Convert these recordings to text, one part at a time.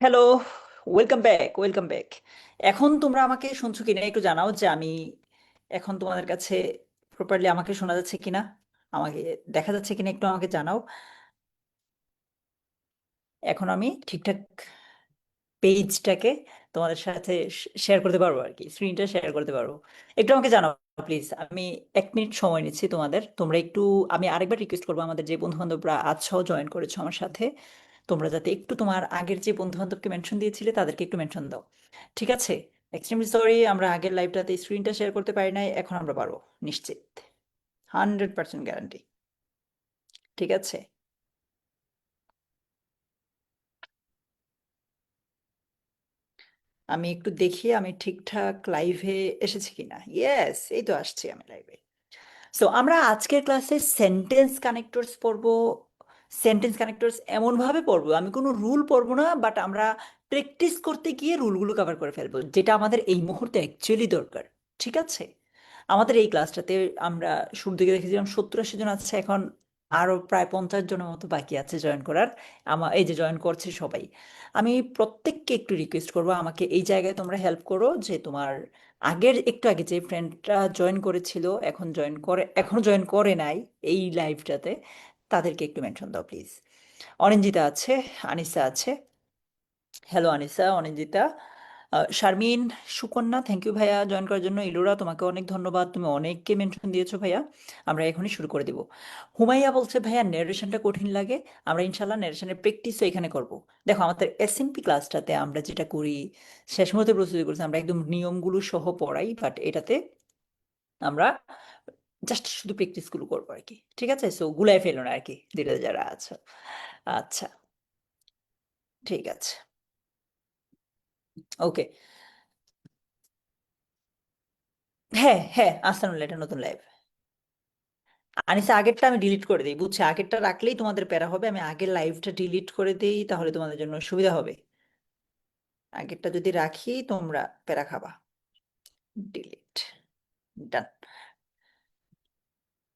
Hello, welcome back, welcome back. এখন তোমরা আমাকে শুনছো কিনা একটু জানাও যে আমি এখন তোমাদের কাছে প্রপারলি আমাকে শোনা যাচ্ছে কিনা, আমাকে দেখা যাচ্ছে কিনা একটু আমাকে জানাও। এখন আমি ঠিকঠাক পেজটাকে তোমাদের সাথে শেয়ার করতে পারবো আর কি, স্ক্রিনটা শেয়ার করতে পারবো। একটু আমাকে জানাও প্লিজ। আমি 1 মিনিট সময় নিচ্ছি তোমাদের, তোমরা একটু, আমি আরেকবার রিকোয়েস্ট করবো আমাদের যে বন্ধু বান্ধবরা আছো জয়েন করেছো আমার সাথে, তোমরা যাতে একটু তোমার আগের যে বন্ধু বান্ধবকে মেনশন দিয়েছিলে তাদেরকে একটু মেনশন দাও। ঠিক আছে? এক্সট্রিমলি সরি, আমরা আগের লাইভটাতে স্ক্রিনটা শেয়ার করতে পারি নাই, এখন আমরা পারবো নিশ্চিত, 100% গ্যারান্টি। ঠিক আছে? আমি একটু দেখি আমি ঠিকঠাক লাইভে এসেছি কিনা। ইয়েস, এই তো আসছি আমি লাইভে। সো আমরা আজকের ক্লাসে সেন্টেন্স কানেক্টরস পড়বো। সেন্টেন্স কানেক্টরস এমনভাবে পড়বো, আমি কোনো রুল পড়বো না, বাট আমরা প্র্যাকটিস করতে গিয়ে রুলগুলো কভার করে ফেলবো, যেটা আমাদের এই মুহূর্তে অ্যাকচুয়ালি দরকার। ঠিক আছে? আমাদের এই ক্লাসটাতে আমরা শুরু থেকে দেখেছিলাম 70-80 জন আছে, এখন আরও প্রায় 50 জনের মতো বাকি আছে জয়েন করার। এই যে জয়েন করছে সবাই, আমি প্রত্যেককে একটু রিকোয়েস্ট করবো আমাকে এই জায়গায় তোমরা হেল্প করো, যে তোমার আগের একটু আগে যে ফ্রেন্ডটা জয়েন করেছিল এখন জয়েন করে, এখনো জয়েন করে নাই এই লাইভটাতে, তাদেরকে একটু মেনশন দাও প্লিজ। অনিন্দিতা আছে, আনিসা আছে। Hello Anisa, Anindita, Sharmin, Sukanya, thank you ভাইয়া জয়েন করার জন্য। ইলোরা, তোমাকে অনেক ধন্যবাদ, তুমি অনেককে মেনশন দিয়েছো ভাইয়া। আমরা এখনই শুরু করে দিব। হুমাইয়া বলছে ভাইয়া নেরেশনটা কঠিন লাগে। আমরা ইনশাল্লাহ নেরেশনের প্র্যাকটিসও এখানে করব। দেখো আমাদের এসএমপি ক্লাসটাতে আমরা যেটা করি, শেষ মুহূর্তে প্রস্তুতি করছি, আমরা একদম নিয়মগুলো সহ পড়াই, বাট এটাতে আমরা জাস্ট শুধু প্র্যাকটিসগুলো করবো আর কি। ঠিক আছে? সো গুলাই ফেলো না আর কি, ধীরে যারা আছো। আচ্ছা, ঠিক আছে, ওকে। হ্যাঁ হ্যাঁ, আস্তানুল্লাহ, এটা নতুন লাইভ। আনিসা, আগেরটা আমি ডিলিট করে দিই, বুঝছি, আগেরটা রাখলেই তোমাদের প্যারা হবে, আমি আগের লাইভটা ডিলিট করে দিই, তাহলে তোমাদের জন্য সুবিধা হবে। আগেরটা যদি রাখি তোমরা প্যারা খাবা। ডিলিট, ডান।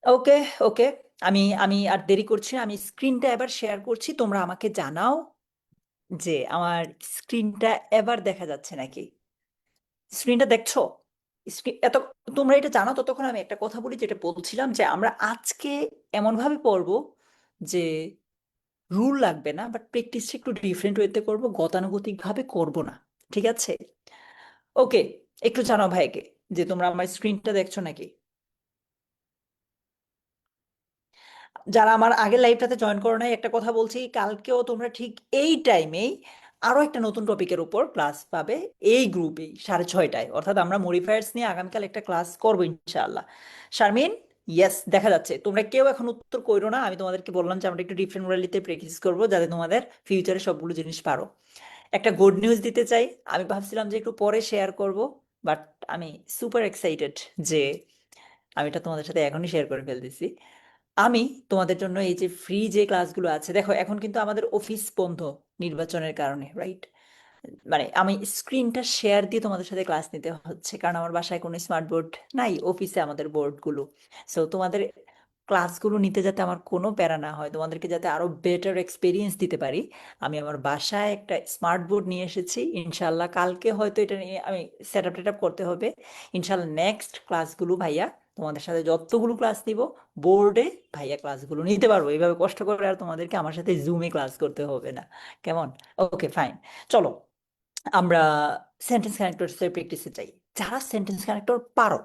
ওকে, ওকে। আমি আমি আর দেরি করছি না, আমি স্ক্রিনটা এবার শেয়ার করছি, তোমরা আমাকে জানাও যে আমার স্ক্রিনটা এবার দেখা যাচ্ছে নাকি। স্ক্রিনটা দেখছো? এত, তোমরা এটা জানো ততক্ষণ আমি একটা কথা বলি, যেটা বলছিলাম যে আমরা আজকে এমনভাবে পড়বো যে রুল লাগবে না, বাট প্র্যাকটিসটা একটু ডিফারেন্ট ওয়েতে করবো, গতানুগতিক ভাবে করবো না। ঠিক আছে? ওকে, একটু জানাও ভাইকে যে তোমরা আমার স্ক্রিনটা দেখছো নাকি। যারা আমার আগের লাইভটাতে জয়েন করো নাই, একটা কথা বলছি, কালকেও তোমরা ঠিক এই টাইমেই আরো একটা নতুন টপিকের উপর ক্লাস পাবে, এই গ্রুপেই 6:30টায়, অর্থাৎ আমরা মডিফায়ার্স নিয়ে আগামীকাল একটা ক্লাস করবো ইনশাআল্লাহ। শারমিন, ইয়েস, দেখা যাচ্ছে। তোমরা কেউ এখন উত্তর করো না, আমি তোমাদেরকে বললাম যে আমরা একটু ডিফারেন্ট ওয়েতে প্র্যাকটিস করবো, যাতে তোমাদের ফিউচারে সবগুলো জিনিস পারো। একটা গুড নিউজ দিতে চাই, আমি ভাবছিলাম যে একটু পরে শেয়ার করব, বাট আমি সুপার এক্সাইটেড যে আমি এটা তোমাদের সাথে এখনই শেয়ার করে ফেলতেছি। আমি তোমাদের জন্য এই যে ফ্রি যে ক্লাসগুলো আছে, দেখো এখন কিন্তু আমাদের অফিস বন্ধ নির্বাচনের কারণে, রাইট? মানে আমি স্ক্রিনটা শেয়ার দিয়ে তোমাদের সাথে ক্লাস নিতে হচ্ছে, কারণ আমার বাসায় কোনো স্মার্ট বোর্ড নাই, অফিসে আমাদের বোর্ডগুলো। সো তোমাদের ক্লাসগুলো নিতে যাতে আমার কোনো প্যারা না হয়, তোমাদেরকে যাতে আরো বেটার এক্সপিরিয়েন্স দিতে পারি, আমি আমার বাসায় একটা স্মার্ট বোর্ড নিয়ে এসেছি। ইনশাল্লাহ কালকে হয়তো এটা নিয়ে আমি সেট আপ টেট আপ করতে হবে। ইনশাল্লাহ নেক্সট ক্লাসগুলো ভাইয়া তোমাদের সাথে যতগুলো ক্লাস নিব, বোর্ডে ভাইয়া ক্লাসগুলো নিতে পারবো, এইভাবে কষ্ট করে আর তোমাদেরকে আমার সাথে জুমে ক্লাস করতে হবে না। কেমন? ওকে, ফাইন। চলো আমরা সেন্টেন্স কানেক্টরসের প্র্যাকটিসে যাই। যারা সেন্টেন্স কানেক্টর পারো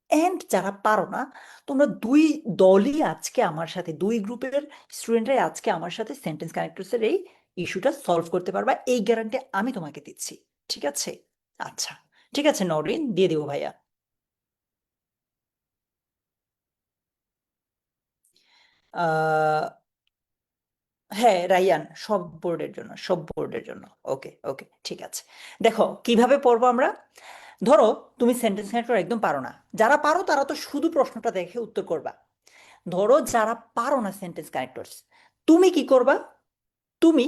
এন্ড যারা পারো না, তোমরা দুই দলই আজকে আমার সাথে, দুই গ্রুপের স্টুডেন্টরাই আজকে আমার সাথে সেন্টেন্স কানেক্টরসের এই ইস্যুটা সলভ করতে পারবা, এই গ্যারান্টি আমি তোমাকে দিচ্ছি। ঠিক আছে? আচ্ছা, ঠিক আছে নরিন, দিয়ে দেবো ভাইয়া। আহ হ্যাঁ রায়ান, সব বোর্ডের জন্য, সব বোর্ডের জন্য। ওকে, ওকে, ঠিক আছে। দেখো কিভাবে পড়বো আমরা। ধরো তুমি সেন্টেন্স কানেক্টর একদম পারো না, যারা পারো তারা তো শুধু প্রশ্নটা দেখে উত্তর করবা। ধরো যারা পারো না সেন্টেন্স কানেক্টরস, তুমি কি করবা? তুমি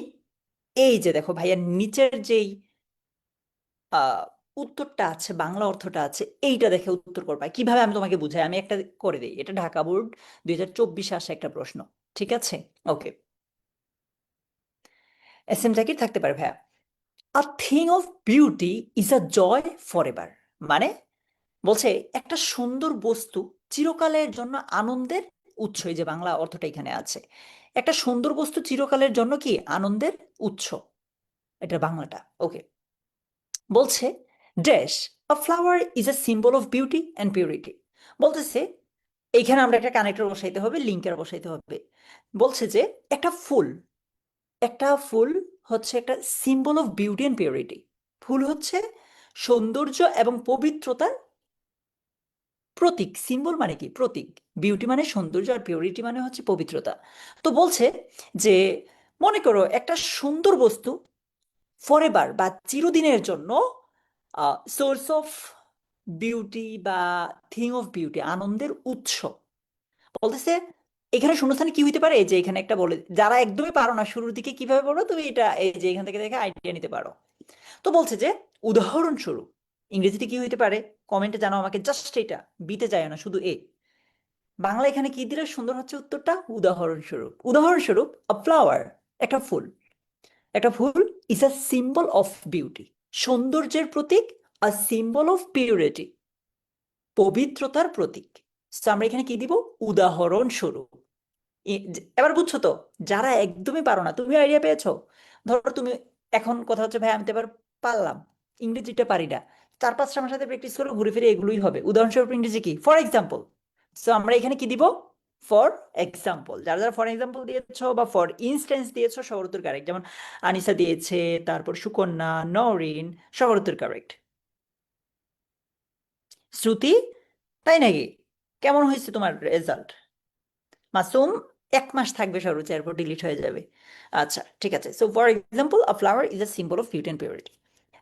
এই যে দেখো ভাইয়া নিচের যেই আহ উত্তরটা আছে, বাংলা অর্থটা আছে, এইটা দেখে উত্তর করবা। কিভাবে আমি তোমাকে বুঝাই, আমি একটা করে দিই, এটা ঢাকা বোর্ড 2024 আসা একটা প্রশ্ন। ঠিক আছে? ওকে, এস এম জাকির থাকতে পারে ভাইয়া। A thing of beauty is a joy for ever. মানে বলছে একটা সুন্দর বস্তু চিরকালের জন্য আনন্দের উৎস। এই যে বাংলা অর্থটা এখানে আছে, একটা সুন্দর বস্তু চিরকালের জন্য কি আনন্দের উৎস, এটা বাংলাটা। ওকে, বলছে dash a flower is a symbol of beauty and purity. বলতেছে এইখানে আমরা একটা কানেক্টর বসাইতে হবে, লিঙ্কার বসাইতে হবে। বলছে যে একটা ফুল, একটা ফুল হচ্ছে একটা symbol of beauty and purity. ফুল হচ্ছে সৌন্দর্য এবং পবিত্রতার প্রতীক। সিম্বল মানে কি প্রতীক, বিউটি মানে সৌন্দর্য, আর পিউরিটি মানে হচ্ছে পবিত্রতা। তো বলছে যে মনে করো একটা সুন্দর বস্তু ফরএভার বা চিরদিনের জন্য সোর্স অফ বিউটি বা থিং অফ বিউটি, আনন্দের উৎস। বলতেছে এখানে শূন্যস্থানে কি হইতে পারে, এই যে এখানে একটা বলে, যারা একদমই পারো না শুরুর দিকে কিভাবে পড়ো তুমি এটা এই যে এখান থেকে দেখে আইডিয়া নিতে পারো। তো বলছে যে উদাহরণস্বরূপ ইংরেজিতে কি হইতে পারে, কমেন্টে জানাও আমাকে, জাস্ট এটা, বিতে যায় না, শুধু এ। বাংলা এখানে কি দিলে সুন্দর হচ্ছে উত্তরটা, উদাহরণস্বরূপ। উদাহরণস্বরূপ আ ফ্লাওয়ার, একটা ফুল, একটা ফুল is a symbol of beauty, সৌন্দর্যের প্রতীক, আ সিম্বল অফ পিউরিটি, পবিত্রতার প্রতীক। তো আমরা এখানে কি দিব, উদাহরণস্বরূপ। এবার বুঝছো তো, যারা একদমই পারো না, তুমি আইডিয়া পেয়েছো। ধরো তুমি এখন কথা হচ্ছে ভাই আমি তো এবার পারলাম, ইংরেজিটা পারি না, 4-5টা আমার সাথে প্র্যাকটিস করে ঘুরে ফিরে এগুলোই হবে। উদাহরণস্বরূপ ইংরেজি কি, ফর এক্সাম্পল। সো আমরা এখানে কি দিব, ফর এক্সাম্পল। যারা যারা ফর এক্সাম্পল দিয়েছো বা ফর ইনস্ট্যান্স দিয়েছো সবার উত্তর কারেক্ট। যেমন আনিসা দিয়েছে, তারপর সুকন্যা, নরিন, সবার উত্তর কারেক্ট। শ্রুতি, তাই নাকি? কেমন হয়েছে তোমার রেজাল্ট? মাসুম, 1 মাস থাকবে সর্বোচ্চ, এরপর ডিলিট হয়ে যাবে। আচ্ছা ঠিক আছে। So for example a flower is a symbol of beauty and purity.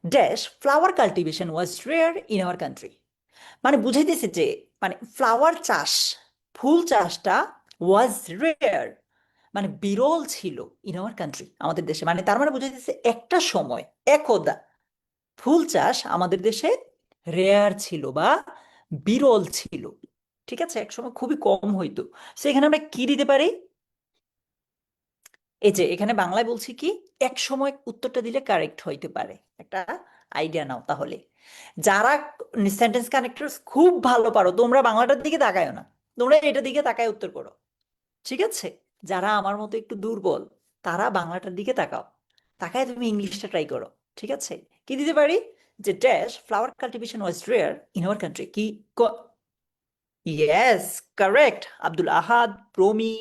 Dash flower cultivation was rare in our country. মানে বুঝাইতেছে যে মানে ফ্লাওয়ার চাষ, ফুল চাষটা ওয়াজ রেয়ার মানে বিরল ছিল, ইন আওয়ার কান্ট্রি আমাদের দেশে। মানে তার মানে বুঝাইতেছে একটা সময়, একদা ফুল চাষ আমাদের দেশে রেয়ার ছিল বা বিরল ছিল। ঠিক আছে, একসময় খুবই কম হইতো। সেখানে আমরা কি দিতে পারি, এই যে এখানে বাংলায় বলছি কি, এক সময় উত্তরটা দিলে কারেক্ট হইতে পারে। একটা আইডিয়া নাও তাহলে। যারা সেন্টেন্স কানেক্টরস খুব ভালো পারো তোমরা বাংলাটার দিকে তাকায়ও না, তোমরা এটার দিকে তাকায় উত্তর করো। ঠিক আছে, যারা আমার মতো একটু দুর্বল তারা বাংলাটার দিকে তাকাও, তাকায় তুমি ইংলিশটা ট্রাই করো। ঠিক আছে, কি দিতে পারি, যে dash flower cultivation was rare in our country. কি, ইয়েস, কারেক্ট। আব্দুল আহাদ, প্রমি,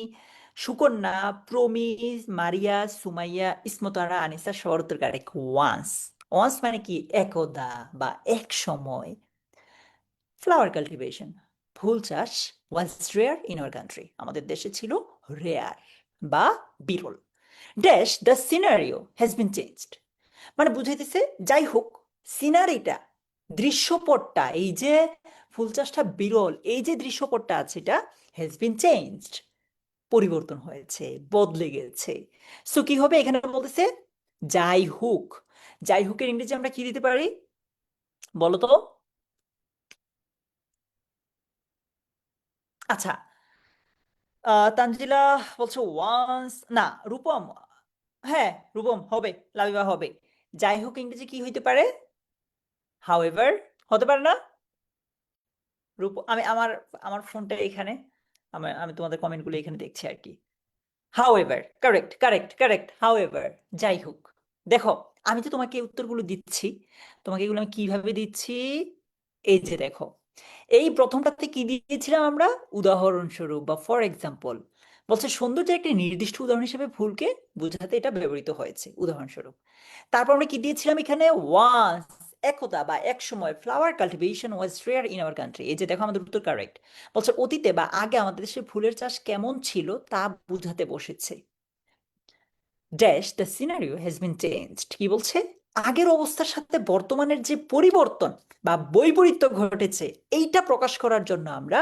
সুকন্যা, প্রমি, মারিয়া, সুমাইয়া, ইসমতারা, আনিসা, শরতের কারেক্ট। ওয়ান্স, ওয়ান্স মানে কি একদা বা এক সময়। ফ্লাওয়ার কাল্টিভেশন, ফুল চাষ, ওয়াজ রেয়ার ইন আওয়ার কান্ট্রি, আমাদের দেশে ছিল রেয়ার বা বিরল। Dash the scenario has been changed. মানে বুঝাইতেছে যাই হোক সিনারিটা, দৃশ্যপটটা, এই যে ফুল চাষটা বিরল, এই যে দৃশ্যপটটা আছে এটা হ্যাজ বিন চেঞ্জড, পরিবর্তন হয়েছে, বদলে গেছে। সো কি হবে এখানে বলতেছে যাই হোক। যাই হোকের ইংরেজি আমরা কি দিতে পারি বলো তো? আচ্ছা, তানজিলা বলছো ওয়ান্স, না রূপম, হ্যাঁ রূপম হবে, লাবিবা হবে। যাই হোক ইংরেজি কি হইতে পারে, হাউএভার, হতে পারে না? রূপ, আমি আমার আমার ফোনটা এখানে, আমি তোমাদের কমেন্টগুলো এখানে দেখছি আর কি। However, correct correct correct, however, যাই হোক। দেখো আমি তো তোমাকে এই উত্তরগুলো দিচ্ছি, তোমাকে এগুলো আমি কিভাবে দিচ্ছি, এই যে দেখো, এই প্রথমটাতে কি দিয়েছিলাম আমরা, উদাহরণস্বরূপ বা ফর এক্সাম্পল। বলছে সৌন্দর্যের একটি নির্দিষ্ট উদাহরণ হিসেবে ফুলকে বোঝাতে এটা ব্যবহৃত হয়েছে, উদাহরণস্বরূপ। তারপর আমরা কি দিয়েছিলাম এখানে, ওয়ান্স, একদা বা এক সময়, flower cultivation was rare in our country. এই যে দেখো আমাদের উত্তর কারেক্ট। বলছে অতীতে বা আগে আমাদের দেশে ফুলের চাষ কেমন ছিল তা বোঝাতে বসেছে। Dash the scenario has been changed, কি বলছে আগের অবস্থার সাথে বর্তমানের যে পরিবর্তন বা বৈপরীত্য ঘটেছে এইটা প্রকাশ করার জন্য আমরা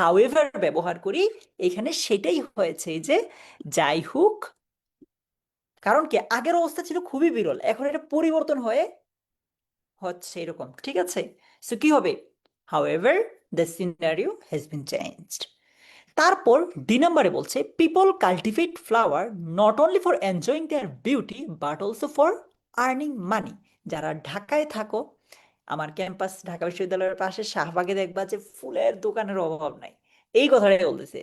হাউএভার ব্যবহার করি। এখানে সেটাই হয়েছে, এই যে যাই হোক, কারণ কি আগের অবস্থা ছিল খুবই বিরল, এখন এটা পরিবর্তন হয়ে হচ্ছে এরকম। ঠিক আছে, সো কি হবে, however the scenario has been changed. তারপর 2 নম্বরে বলছে people cultivate flower not only for enjoying their beauty but also for earning money. যারা ঢাকায় থাকো, আমার ক্যাম্পাস ঢাকা বিশ্ববিদ্যালয়ের পাশে শাহবাগে দেখবা যে ফুলের দোকানের অভাব নাই। এই কথাটাই বলতেছে।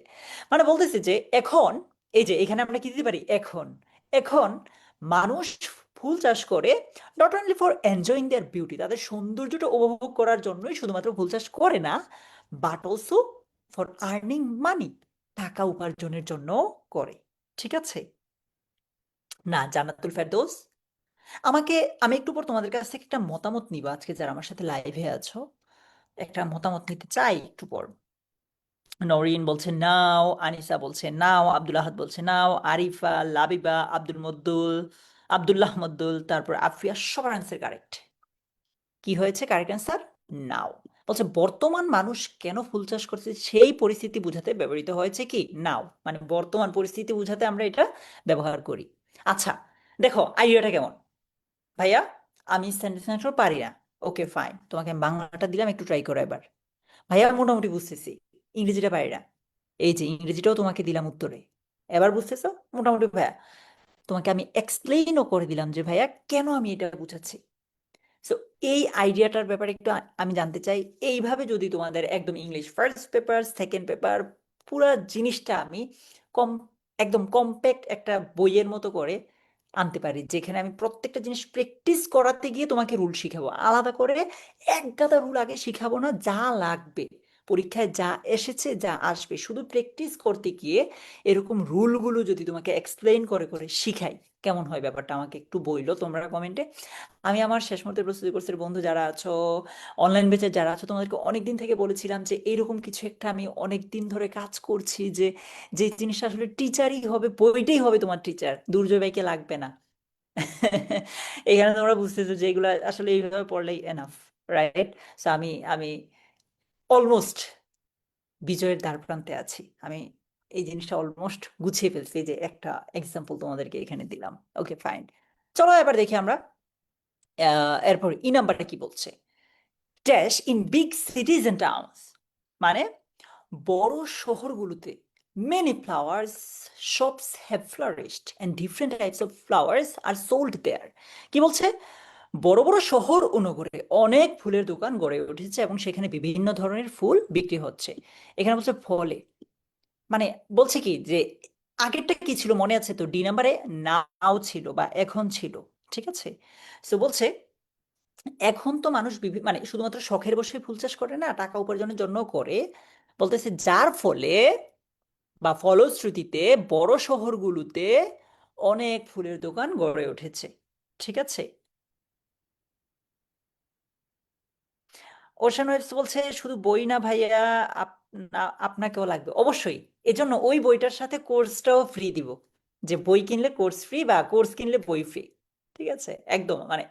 মানে বলতেছে যে এখন, এই যে এখানে আমরা কি দিতে পারি, এখন এখন মানুষ ফুল চাষ করে not only for enjoying their beauty, তাদের সৌন্দর্যটা উপভোগ করার জন্যই শুধুমাত্র ফুল চাষ করে না, বাট অলসো ফর আর্নিং মানি, টাকা উপার্জনের জন্য করে। ঠিক আছে না জান্নাতুল ফেরদৌস? আমাকে, আমি একটু পর তোমাদের কাছ থেকে একটা মতামত নিব, আজকে যারা আমার সাথে লাইভে আছো একটা মতামত নিতে চাই একটু পর। নরিন বলছে নাও, আনিসা বলছে নাও, আব্দুল আহাদ বলছে নাও, আরিফা, লাবিবা, আব্দুল্লাহ মদ্দুল, তারপর আফিয়া, সবার অ্যান্সার কারেক্ট। কি হয়েছে কারেক্ট অ্যান্সার? নাও। বলছে বর্তমান মানুষ কেন ফুল চাষ করছে সেই পরিস্থিতি বোঝাতে ব্যবহৃত হয়েছে কি নাও, মানে বর্তমান পরিস্থিতি বোঝাতে আমরা এটা ব্যবহার করি। আচ্ছা, দেখো আইডিয়াটা কেমন ভাইয়া? আমি সেন্টেন্স পারি না, ওকে ফাইন, তোমাকে আমি বাংলাটা দিলাম, একটু ট্রাই করো এবার। ভাইয়া মোটামুটি বুঝতেছি, ইংরেজিটা পারি না। এই যে ইংরেজিটাও তোমাকে দিলাম উত্তরে, এবার বুঝতেছো মোটামুটি ভাইয়া? তোমাকে আমি এক্সপ্লেইনও করে দিলাম যে ভাইয়া কেন আমি এটা বুঝাচ্ছি। সো এই আইডিয়াটার ব্যাপারে একটু আমি জানতে চাই। এইভাবে যদি তোমাদের একদম English first paper, second paper, পুরা জিনিসটা আমি কম, একদম কম্প্যাক্ট একটা বইয়ের মতো করে আনতে পারি, যেখানে আমি প্রত্যেকটা জিনিস প্র্যাকটিস করাতে গিয়ে তোমাকে রুল শিখাবো, আলাদা করে এক গাদা রুল আগে শিখাবো না, যা লাগবে পরীক্ষায় যা এসেছে যা আসবে শুধু প্র্যাকটিস করতে গিয়ে এরকম রুলগুলো যদি তোমাকে এক্সপ্লেইন করে করে শিখাই, কেমন হয় ব্যাপারটা আমাকে একটু বইলো তোমরা কমেন্টে। আমি আমার শেষ মুহূর্তের প্রস্তুতি কোর্সের বন্ধু যারা আছো, অনলাইন বেচে যারা আছো, তোমাদেরকে অনেক দিন থেকে বলেছিলাম যে এইরকম কিছু একটা আমি অনেক দিন ধরে কাজ করছি, যে যে জিনিসটা আসলে টিচারই হবে, বইটাই হবে তোমার টিচার, দুর্জয় ভাইকে লাগবে না। এখানে তোমরা বুঝতেছো যে এগুলো আসলে এইভাবে পড়লেই এনাফ, রাইট? সো আমি আমি অলমোস্ট বিজয়ের দ্বার প্রান্তে আছি আমি, এই জিনিসটা অলমোস্ট গুছিয়ে ফেলছি, এই যে একটা এক্সাম্পল তোমাদেরকে এখানে দিলাম। ওকে ফাইন, চলো এবার দেখি আমরা এরপর ই নাম্বারটা কি বলছে। Dash in big cities and towns, মানে বড় শহরগুলোতে many flowers shops have flourished and different types of flowers are sold there। কি বলছে? বড় বড় শহর ও নগরে অনেক ফুলের দোকান গড়ে উঠেছে এবং সেখানে বিভিন্ন ধরনের ফুল বিক্রি হচ্ছে। এখানে বলছে ফলে, মানে বলছে কি যে আগেরটা কি ছিল মনে আছে তো, ডি নাম্বারে নাও ছিল বা এখন ছিল। ঠিক আছে, সো বলছে এখন তো মানুষ মানে শুধুমাত্র শখের বসে ফুল চাষ করে না, টাকা উপার্জনের জন্য করে। বলতেছে যার ফলে বা ফলশ্রুতিতে বড় শহরগুলোতে অনেক ফুলের দোকান গড়ে উঠেছে। ঠিক আছে, ওশান ওয়েবস বলছে শুধু বই না ভাইয়া, আপনাকেও লাগবে অবশ্যই, এজন্য ওই বইটার সাথে কোর্সটাও ফ্রি দিব, যে বই কিনলে কোর্স ফ্রি বা কোর্স কিনলে বই ফ্রি। ঠিক আছে, একদম মানে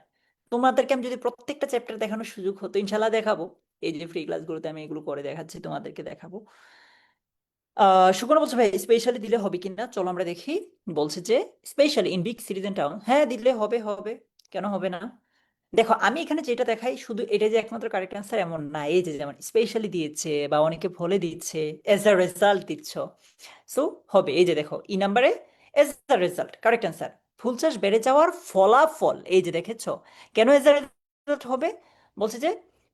তোমাদেরকে আমি যদি প্রত্যেকটা চ্যাপ্টার দেখানোর সুযোগ হতো ইনশাল্লাহ দেখাবো। এই যে ফ্রি ক্লাসগুলোতে আমি এগুলো করে দেখাচ্ছি, তোমাদেরকে দেখাবো। সুকন্যা বলছে ভাই স্পেশালি দিলে হবে কিনা, চলো আমরা দেখি। বলছে যে specially in big cities and town, হ্যাঁ দিলে হবে, হবে, কেন হবে না। দেখো আমি এখানে যেটা দেখাই শুধু এটা যে একমাত্র কারেক্ট অ্যান্সার এমন না, এই যে যেমন স্পেশালি দিয়েছে বা অনেকে ফলে দিচ্ছে, এজ আ রেজাল্ট দিচ্ছ, সো হবে। এই যে দেখো ই নাম্বারে as a result correct answer, ফুল চাষ বেড়ে যাওয়ার ফলাফল, এই যে দেখেছো। কেন এজ আ রেজাল্ট হবে? বলছে যে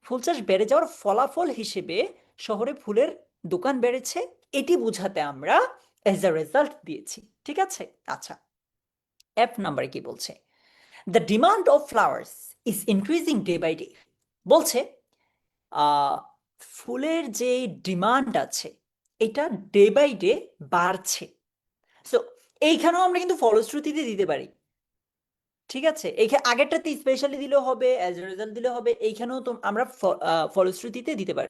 ফুল চাষ বেড়ে যাওয়ার ফলাফল হিসেবে শহরে ফুলের দোকান বেড়েছে, এটি বোঝাতে আমরা এজ আ রেজাল্ট দিয়েছি। ঠিক আছে, আচ্ছা এফ নাম্বারে কি বলছে? The demand of flowers is increasing day by day. বলছে আহ, ফুলের যে ডিমান্ড আছে এটা ডে বাই ডে বাড়ছে। সো এইখানেও আমরা কিন্তু ফলশ্রুতিতে দিতে পারি। ঠিক আছে, এইখানে আগেরটাতে স্পেশালি দিলেও হবে, অ্যাজ এ রেজাল্ট দিলেও হবে, এইখানেও তো আমরা ফলশ্রুতিতে দিতে পারি।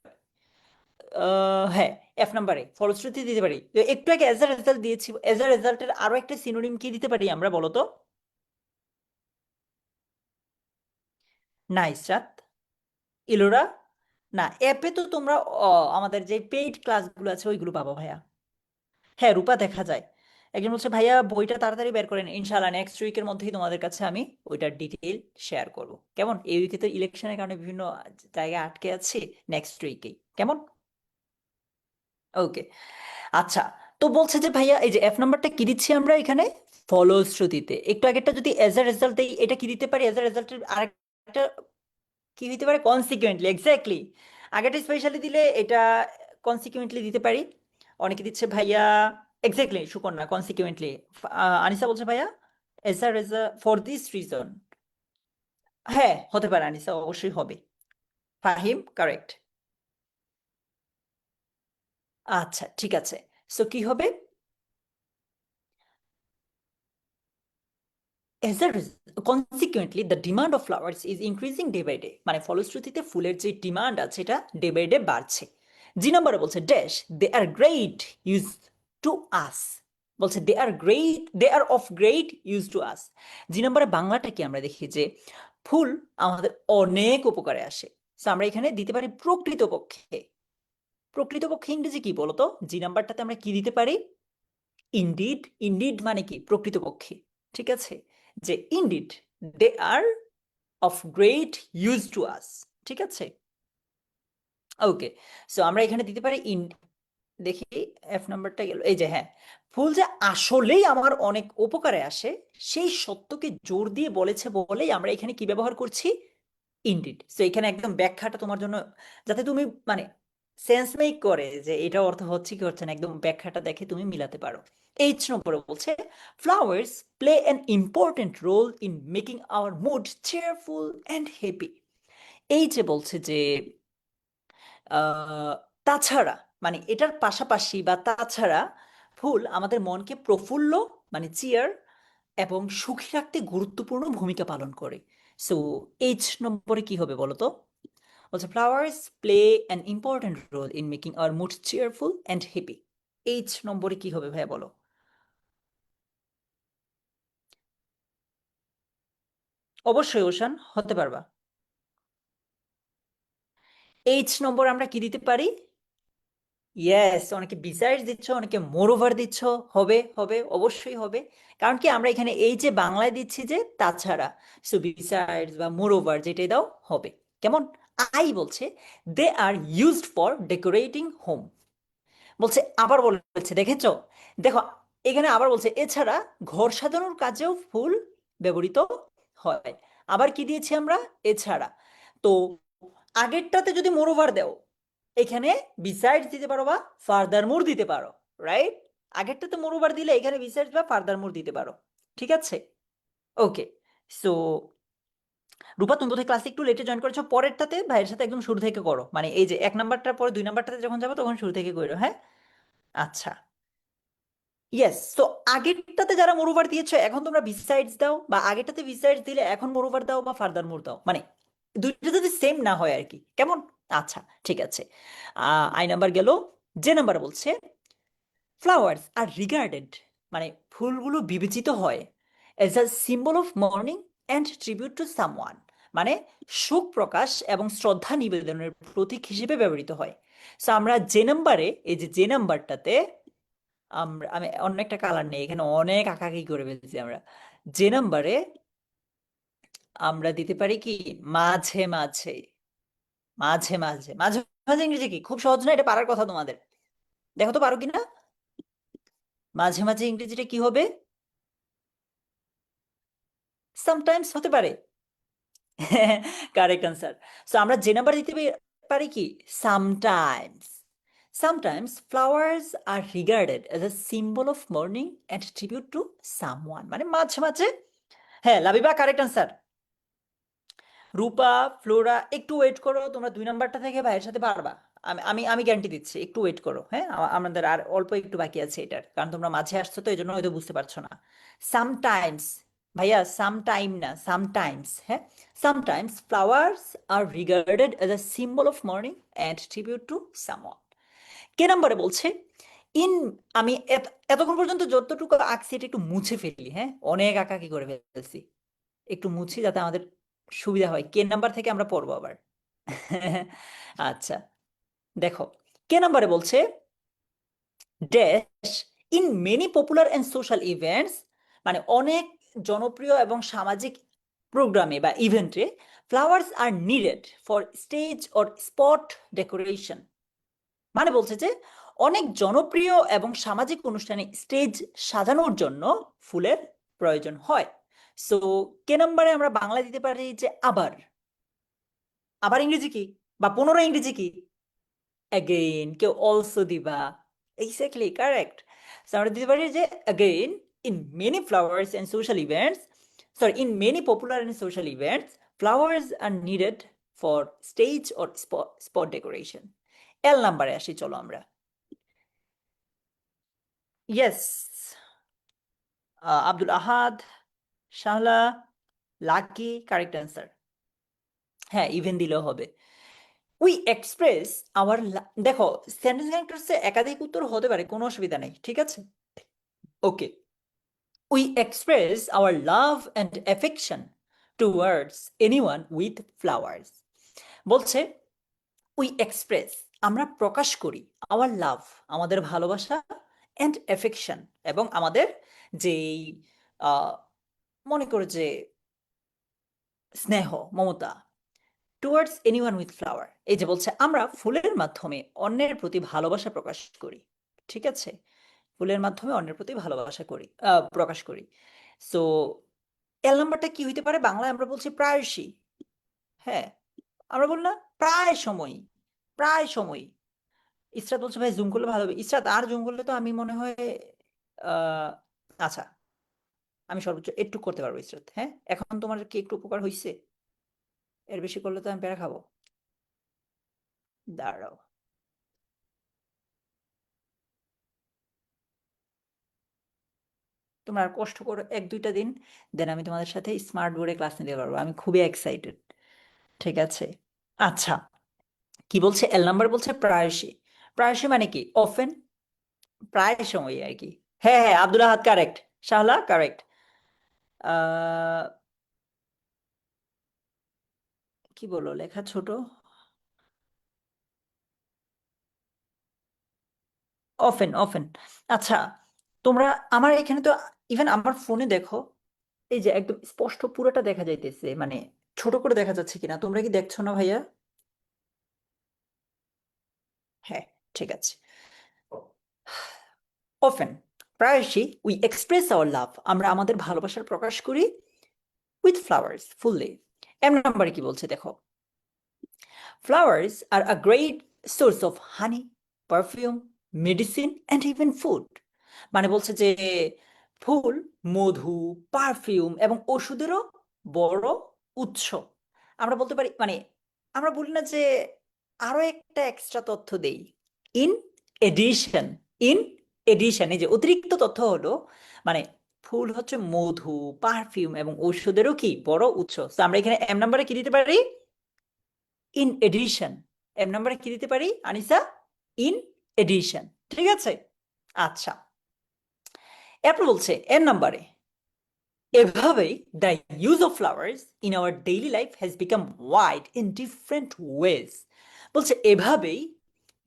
হ্যাঁ, এফ নাম্বারে ফলশ্রুতি দিতে পারি। তো একটু আগে অ্যাজ এ রেজাল্ট দিয়েছি, অ্যাজ এ রেজাল্টের আরো একটা সিনোনিম কি দিতে পারি আমরা বলো তো? নাইস রাত, ইলোরা। না, অ্যাপে তো তোমরা আমাদের যে পেইড ক্লাসগুলো আছে ওইগুলো পাবো ভাইয়া। হ্যাঁ রূপা দেখা যায়। একজন বলছে ভাইয়া বইটা তাড়াতাড়ি বের করেন, ইনশাআল্লাহ নেক্সট উইকের মধ্যেই তোমাদের কাছে আমি ওইটার ডিটেইল শেয়ার করব। কেমন? এই উইকে তো ইলেকশনের কারণে বিভিন্ন জায়গায় আটকে আছি, নেক্সট উইকেই কেমন? ওকে, আচ্ছা। তো বলছে যে ভাইয়া এই যে এফ নাম্বারটা কি দিচ্ছি আমরা এখানে? ফলশ্রুতিতে। একটু আগেরটা যদি এজ আ রেজাল্ট দেই, এটা কি দিতে পারি এজ আ রেজাল্টের? আরেকটা কি হইতে পারে? Consequently, exactly. আগেরটা স্পেশালি দিলে এটা কনসিকুয়েন্টলি দিতে পারি। অনেকে দিচ্ছে ভাইয়া এক্স্যাক্টলি সুকন্যা কনসিকুয়েন্টলি। আনিসা বলছে ভাইয়া এস আর এস ফর দিস রিজন। হ্যাঁ হতে পারে আনিসা, অবশ্যই হবে। ফাহিম কারেক্ট। আচ্ছা ঠিক আছে। সো কি হবে? As a consequently, the demand of flowers is increasing day by day. মানে ফলশ্রুতিতে ফুলের যে ডিমান্ড আছে এটা ডে বাই ডে বাড়ছে। জি নাম্বারে বলছে dash they are great use to us. বলছে they are great, they are of great use to us. G নাম্বারে বাংলাটা কি আমরা দেখি যে ফুল আমাদের অনেক উপকারে আসে। সো আমরা এখানে দিতে পারি প্রকৃতপক্ষে। প্রকৃতপক্ষে ইংরেজি কি বলতো? জি নাম্বারটাতে আমরা কি দিতে পারি? ইনডিড। ইনডিড মানে কি? প্রকৃতপক্ষে। ঠিক আছে, যে indeed they are of great use to us. ঠিক আছে, ওকে। সো আমরা এখানে দিতে পারি ইন। দেখি এফ নাম্বারটা গেল, এই যে হ্যাঁ, ফুল যে আসলেই আমার অনেক উপকারে আসে সেই সত্যকে জোর দিয়ে বলেছে বলেই আমরা এখানে কি ব্যবহার করছি? ইনডিড। সো এখানে একদম ব্যাখ্যাটা তোমার জন্য, যাতে তুমি মানে সেন্স মেক করে যে এটা অর্থ হচ্ছে কি হচ্ছে না, একদম ব্যাখ্যাটা দেখে তুমি মিলাতে পারো। এইচ নম্বরে বলছে flowers play an important role in making our mood cheerful and happy. এই যে বলছে যে তাছাড়া, মানে এটার পাশাপাশি বা তাছাড়া ফুল আমাদের মনকে প্রফুল্ল মানে চিয়ার এবং সুখী রাখতে গুরুত্বপূর্ণ ভূমিকা পালন করে। সো এইচ নম্বরে কি হবে বলো তো? বলছে flowers play an important role in making our mood cheerful and happy. H নম্বরে কি হবে ভাইয়া বলো? অবশ্যই ওশান হতে পারবা। এইচ নম্বর আমরা কি দিতে পারি? ইয়েস, অনেকে বিসাইডস দিচ্ছ, অনেকে মোর ওভার দিচ্ছ। হবে হবে অবশ্যই হবে। কারণ কি আমরা এখানে এই যে বাংলায় দিচ্ছি যে তাছাড়া, সো বিসাইডস বা মোর ওভার যেটাই দাও হবে। কেমন? আই বলছে they are used for decorating home. বলছে আবার বলেছে দেখেছো, দেখো এখানে আবার বলছে এছাড়া ঘর সাজানোর কাজেও ফুল ব্যবহৃত হয়। আবার কি দিয়েছি আমরা? এছাড়া। তো আগেরটাতে যদি মোরওভার দাও, এখানে বিসাইডস দিতে পারো বা ফার্দার মোর দিতে পারো। রাইট? আগেরটাতে মোরওভার দিলে এখানে বিসাইডস বা ফার্দার মোর দিতে পারো। ঠিক আছে, ওকে। সো রূপা তুমি বোধহয় ক্লাসে একটু লেটে জয়েন করেছো, পরেরটাতে ভাইয়ের সাথে একদম শুরু থেকে করো, মানে এই যে এক নাম্বারটার পরে দুই নাম্বারটাতে যখন যাবো তখন শুরু থেকে করো, হ্যাঁ? আচ্ছা, ইয়েস। তো আগেরটাতে যারা মোরওভার দিয়েছো এখন তোমরা বিসাইডস দাও, বা আগেরটাতে বিসাইডস দিলে এখন মোরওভার দাও বা ফার্দার মোর দাও, মানে দুইটা যদি সেম না হয় আর কি। কেমন? আচ্ছা ঠিক আছে। আই নাম্বার গেল। যে নাম্বার বলছে ফ্লাওয়ার্স আর রিগার্ডেড, মানে ফুলগুলো বিবেচিত হয় age a symbol of mourning and tribute to someone, মানে শোক প্রকাশ এবং শ্রদ্ধা নিবেদনের প্রতীক হিসেবে ব্যবহৃত হয়। সো আমরা যে নাম্বারে, এই যে যে নাম্বারটাতে আমরা, আমি অন্য একটা কালার নেই এখানে, অনেক আঁকাআঁকি করে ফেলছি আমরা। যে নাম্বারে আমরা দিতে পারি কি মাঝে মাঝে। মাঝে মাঝে মাঝে মাঝে ইংরেজি কি খুব সহজ না? এটা পারার কথা তোমাদের। দেখো তো পারো কিনা। মাঝে মাঝে ইংরেজিটা কি হবে? সামটাইমস হতে পারে। Correct answer. সো আমরা যে নাম্বার দিতে পারি কি sometimes. Sometimes flowers are regarded as a symbol of mourning and tribute to someone, মানে মাঝে মাঝে। হ্যাঁ লাবিবা কারেক্ট আনসার। রূপা, ফ্লোরা একটু ওয়েট করো, তোমরা দুই নাম্বারটা থেকে ভাইয়ের সাথে পারবা। আমি আমি আমি গ্যারান্টি দিচ্ছি, একটু ওয়েট করো। হ্যাঁ, আমাদের আর অল্প একটু বাকি আছে এটার, কারণ তোমরা মাঝে আসছো তো এই জন্য হয়তো বুঝতে পারছো না। সামটাইমস ভাইয়া, সাম টাইম না, সামটাইমস। হ্যাঁ, sometimes flowers are regarded as a symbol of mourning and tribute to someone. K নাম্বারে বলছে ইন, আমি এতক্ষণ পর্যন্ত যতটুকু আঁকছি এটা একটু মুছে ফেলি। হ্যাঁ, অনেক আঁকাকি করে ফেলছি, একটু মুছি যাতে আমাদের সুবিধা হয়। কে নাম্বার থেকে আমরা পড়বো আবার। আচ্ছা, দেখো কে নাম্বারে বলছে dash in many popular and social events, মানে অনেক জনপ্রিয় এবং সামাজিক প্রোগ্রামে বা ইভেন্টে flowers are needed for stage or spot decoration. মানে বলছে যে অনেক জনপ্রিয় এবং সামাজিক অনুষ্ঠানে স্টেজ সাজানোর জন্য ফুলের প্রয়োজন হয়। সো কে নাম্বারে আমরা বাংলা দিতে পারি যে আবার। আবার ইংরেজি কি, বা পুনরায় ইংরেজি কি? অ্যাগেইন, কেউ অলসো দিবা। Exactly correct. আমরা দিতে পারি যে again, in many flowers and social events, sorry, in many popular and social events, flowers are needed for stage or spot decoration. L নাম্বারে আসি, চলো আমরা। Yes, Abdul Ahad, Shahla, Lucky, correct answer. হ্যাঁ, ইভেন দিলেও হবে। উই এক্সপ্রেস আওয়ার, দেখো sentence কানেক্টরসে একাধিক উত্তর হতে পারে, কোনো অসুবিধা নেই, ঠিক আছে? Okay, we express our love and affection towards anyone with flowers. বলছে উই এক্সপ্রেস, আমরা প্রকাশ করি, আওয়ার লাভ, আমাদের ভালোবাসা, অ্যান্ড অ্যাফেকশন, এবং আমাদের যেই আহ, মনে করো যে স্নেহ, Mamata, towards anyone with flower, এই যে বলছে আমরা ফুলের মাধ্যমে অন্যের প্রতি ভালোবাসা প্রকাশ করি, ঠিক আছে? ফুলের মাধ্যমে অন্যের প্রতি ভালোবাসা করি, প্রকাশ করি। সো এল নাম্বারটা কি হইতে পারে? বাংলায় আমরা বলছি প্রায়শই। হ্যাঁ, আমরা বলি না প্রায় সময়, প্রায় সময়। ইসরাত বলছে ভাই জুম করলে ভালো হবে। ইসরাত আর জুম করলে তো আমি মনে হয় আহ, আচ্ছা, আমি সর্বোচ্চ একটু করতে পারবো ইসরাত। হ্যাঁ, এখন তোমার কি একটু উপকার হয়েছে? এর বেশি করলে তো আমি পেরে খাবো। দাঁড়াও, তোমরা আর কষ্ট করো এক দুইটা দিন, দেন আমি তোমাদের সাথে স্মার্ট বোর্ডে ক্লাস নিতে পারবো। আমি খুবই এক্সাইটেড। ঠিক আছে, আচ্ছা, কি বলছে এল নাম্বার? বলছে প্রায়শই। প্রায়শই মানে কি? অফেন, প্রায় সময় আর কি। হ্যাঁ হ্যাঁ, আব্দুল আহাদ কারেক্ট, শাহলা কারেক্ট। কি বলো, লেখা ছোট। Often, often. আচ্ছা, তোমরা আমার এখানে তো, ইভেন আমার ফোনে দেখো, এই যে একদম স্পষ্ট পুরোটা দেখা যাইতেছে, মানে ছোট করে দেখা যাচ্ছে কিনা তোমরা কি দেখছো না ভাইয়া? হ্যাঁ, ঠিক আছে। অফেন, প্রায়শই, উই এক্সপ্রেস আওয়ার লাভ, আমরা আমাদের ভালোবাসার প্রকাশ করি উইথ ফ্লাওয়ার্স, ফুললি। এম নাম্বারে কি বলছে দেখো, flowers are a great source of honey, perfume, medicine and even food. মানে বলছে যে ফুল মধু, পারফিউম এবং ওষুধেরও বড় উৎস। আমরা বলতে পারি, মানে আমরা বলি না যে, আরো একটা এক্সট্রা তথ্য দেই, ইন এডিশন। ইন এডিশন, এই যে অতিরিক্ত তথ্য হলো, মানে ফুল হচ্ছে মধু, পারফিউম এবং ঔষধেরও কি বড় উৎস। তো আমরা এখানে এম নাম্বারে কি দিতে পারি? In addition. এম নাম্বারে কি দিতে পারি আনিসা? ইন এডিশন, ঠিক আছে? আচ্ছা, এরপর বলছে এর নাম্বারে, এভাবেই the use of flowers in our daily life has become wide in different ways. বলছে এভাবেই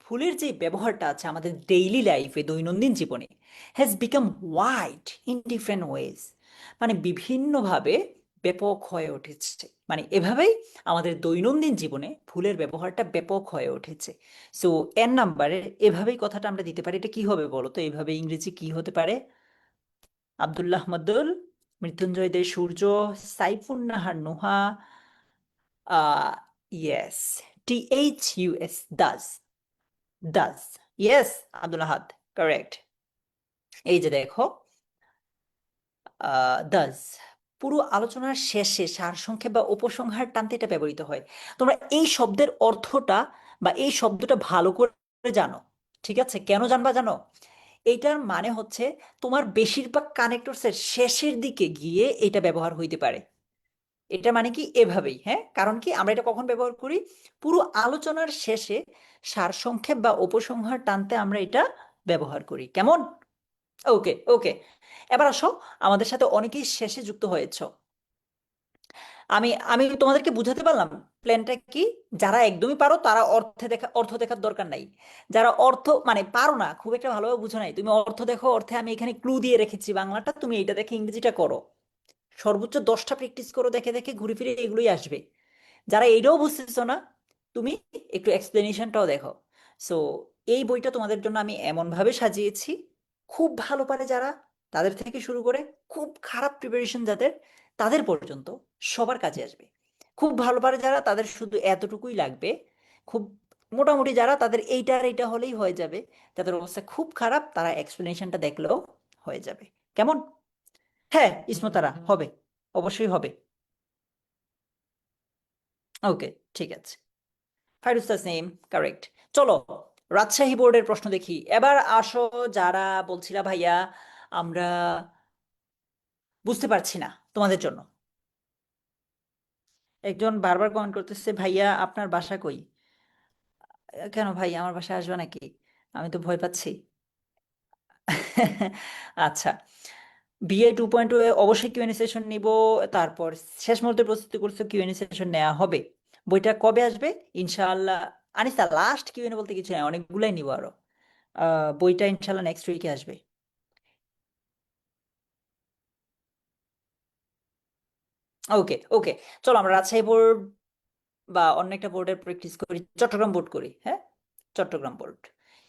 ফুলের যে ব্যবহারটা আছে আমাদের ডেইলি লাইফে, দৈনন্দিন জীবনে, has become wide in different ways, মানে বিভিন্নভাবে ব্যাপক হয়ে উঠেছে। মানে এভাবেই আমাদের দৈনন্দিন জীবনে ফুলের ব্যবহারটা ব্যাপক হয়ে উঠেছে। সো এর নাম্বারে এভাবেই কথাটা আমরা দিতে পারি। এটা কি হবে বলো তো, এইভাবে ইংরেজি কি হতে পারে? Abdullah Madul, Mrityunjoy De Surya, Saifun Nahar Nuha, yes, THUS, does, does. Yes, Abdul Ahad correct. এই যে দেখো, ডাজ পুরো আলোচনার শেষে সারসংক্ষেপ বা উপসংহার টানতে এটা ব্যবহৃত হয়। তোমরা এই শব্দের অর্থটা বা এই শব্দটা ভালো করে জানো, ঠিক আছে? কেন জানবা জানো? এইটার মানে হচ্ছে তোমার বেশিরভাগ কানেক্টরসের শেষের দিকে গিয়ে এটা ব্যবহার হইতে পারে। এটা মানে কি এভাবেই, হ্যাঁ, কারণ কি আমরা এটা কখন ব্যবহার করি? পুরো আলোচনার শেষে সারসংক্ষেপ বা উপসংহার টানতে আমরা এটা ব্যবহার করি। কেমন? ওকে ওকে, এবার আসো, আমাদের সাথে অনেকেই শেষে যুক্ত হয়েছ। আমি আমি তোমাদেরকে বুঝাতে পারলাম প্ল্যানটা কি? যারা একদমই পারো তারা অর্থ দেখার দরকার নাই। যারা অর্থ মানে পারো না, খুব একটা ভালোভাবে বুঝো নাই, তুমি অর্থ দেখো, অর্থে আমি এখানে ক্লু দিয়ে রেখেছি বাংলাটা, তুমি এইটা দেখে ইংরেজিটা করো। সর্বোচ্চ 10টা প্র্যাকটিস করো, দেখে দেখে ঘুরে ফিরে এগুলোই আসবে। যারা এইটাও বুঝতেছো না, তুমি একটু এক্সপ্লেনেশনটাও দেখো। সো এই বইটা তোমাদের জন্য আমি এমন ভাবে সাজিয়েছি, খুব ভালো পারে যারা, তাদের থেকে শুরু করে খুব খারাপ প্রিপারেশন যাদের, তাদের পর্যন্ত সবার কাজে আসবে। খুব ভালো পারে যারা তাদের শুধু এতটুকুই লাগবে, খুব মোটামুটি যারা তাদের এইটা আর এইটা হলেই হয়ে যাবে, যাদের অবস্থা খুব খারাপ তারা এক্সপ্লেনেশনটা দেখলেও হয়ে যাবে। কেমন? হ্যাঁ, ইসমতারা হবে, অবশ্যই হবে। ওকে, ঠিক আছে। ফাইরুজ তাসনিম, কারেক্ট। চলো, রাজশাহী বোর্ডের প্রশ্ন দেখি এবার। আসো, যারা বলছিলা ভাইয়া আমরা বুঝতে পারছি না, তোমাদের জন্য। একজন বারবার কমেন্ট করতেছে, ভাইয়া আপনার বাসা কই? কেন ভাই, আমার বাসায় আসবে নাকি? আমি তো ভয় পাচ্ছি। আচ্ছা, বিএ 2.0 এ অবশ্যই কিউএনএ সেশন নিব। তারপর শেষ মুহূর্তে প্রস্তুতি করছো, কিউএনএ সেশন নেওয়া হবে। বইটা কবে আসবে? ইনশাআল্লাহ। আনিসা, লাস্ট কিউএনএ বলতে কিছু নাই, অনেকগুলাই নিব আরো। বইটা ইনশাআল্লাহ নেক্সট উইকে আসবে। ওকে ওকে, চলো আমরা রাজশাহী বোর্ড বা অন্য একটা বোর্ডের প্র্যাকটিস করি, চট্টগ্রাম বোর্ড করি, হ্যাঁ? চট্টগ্রাম বোর্ড।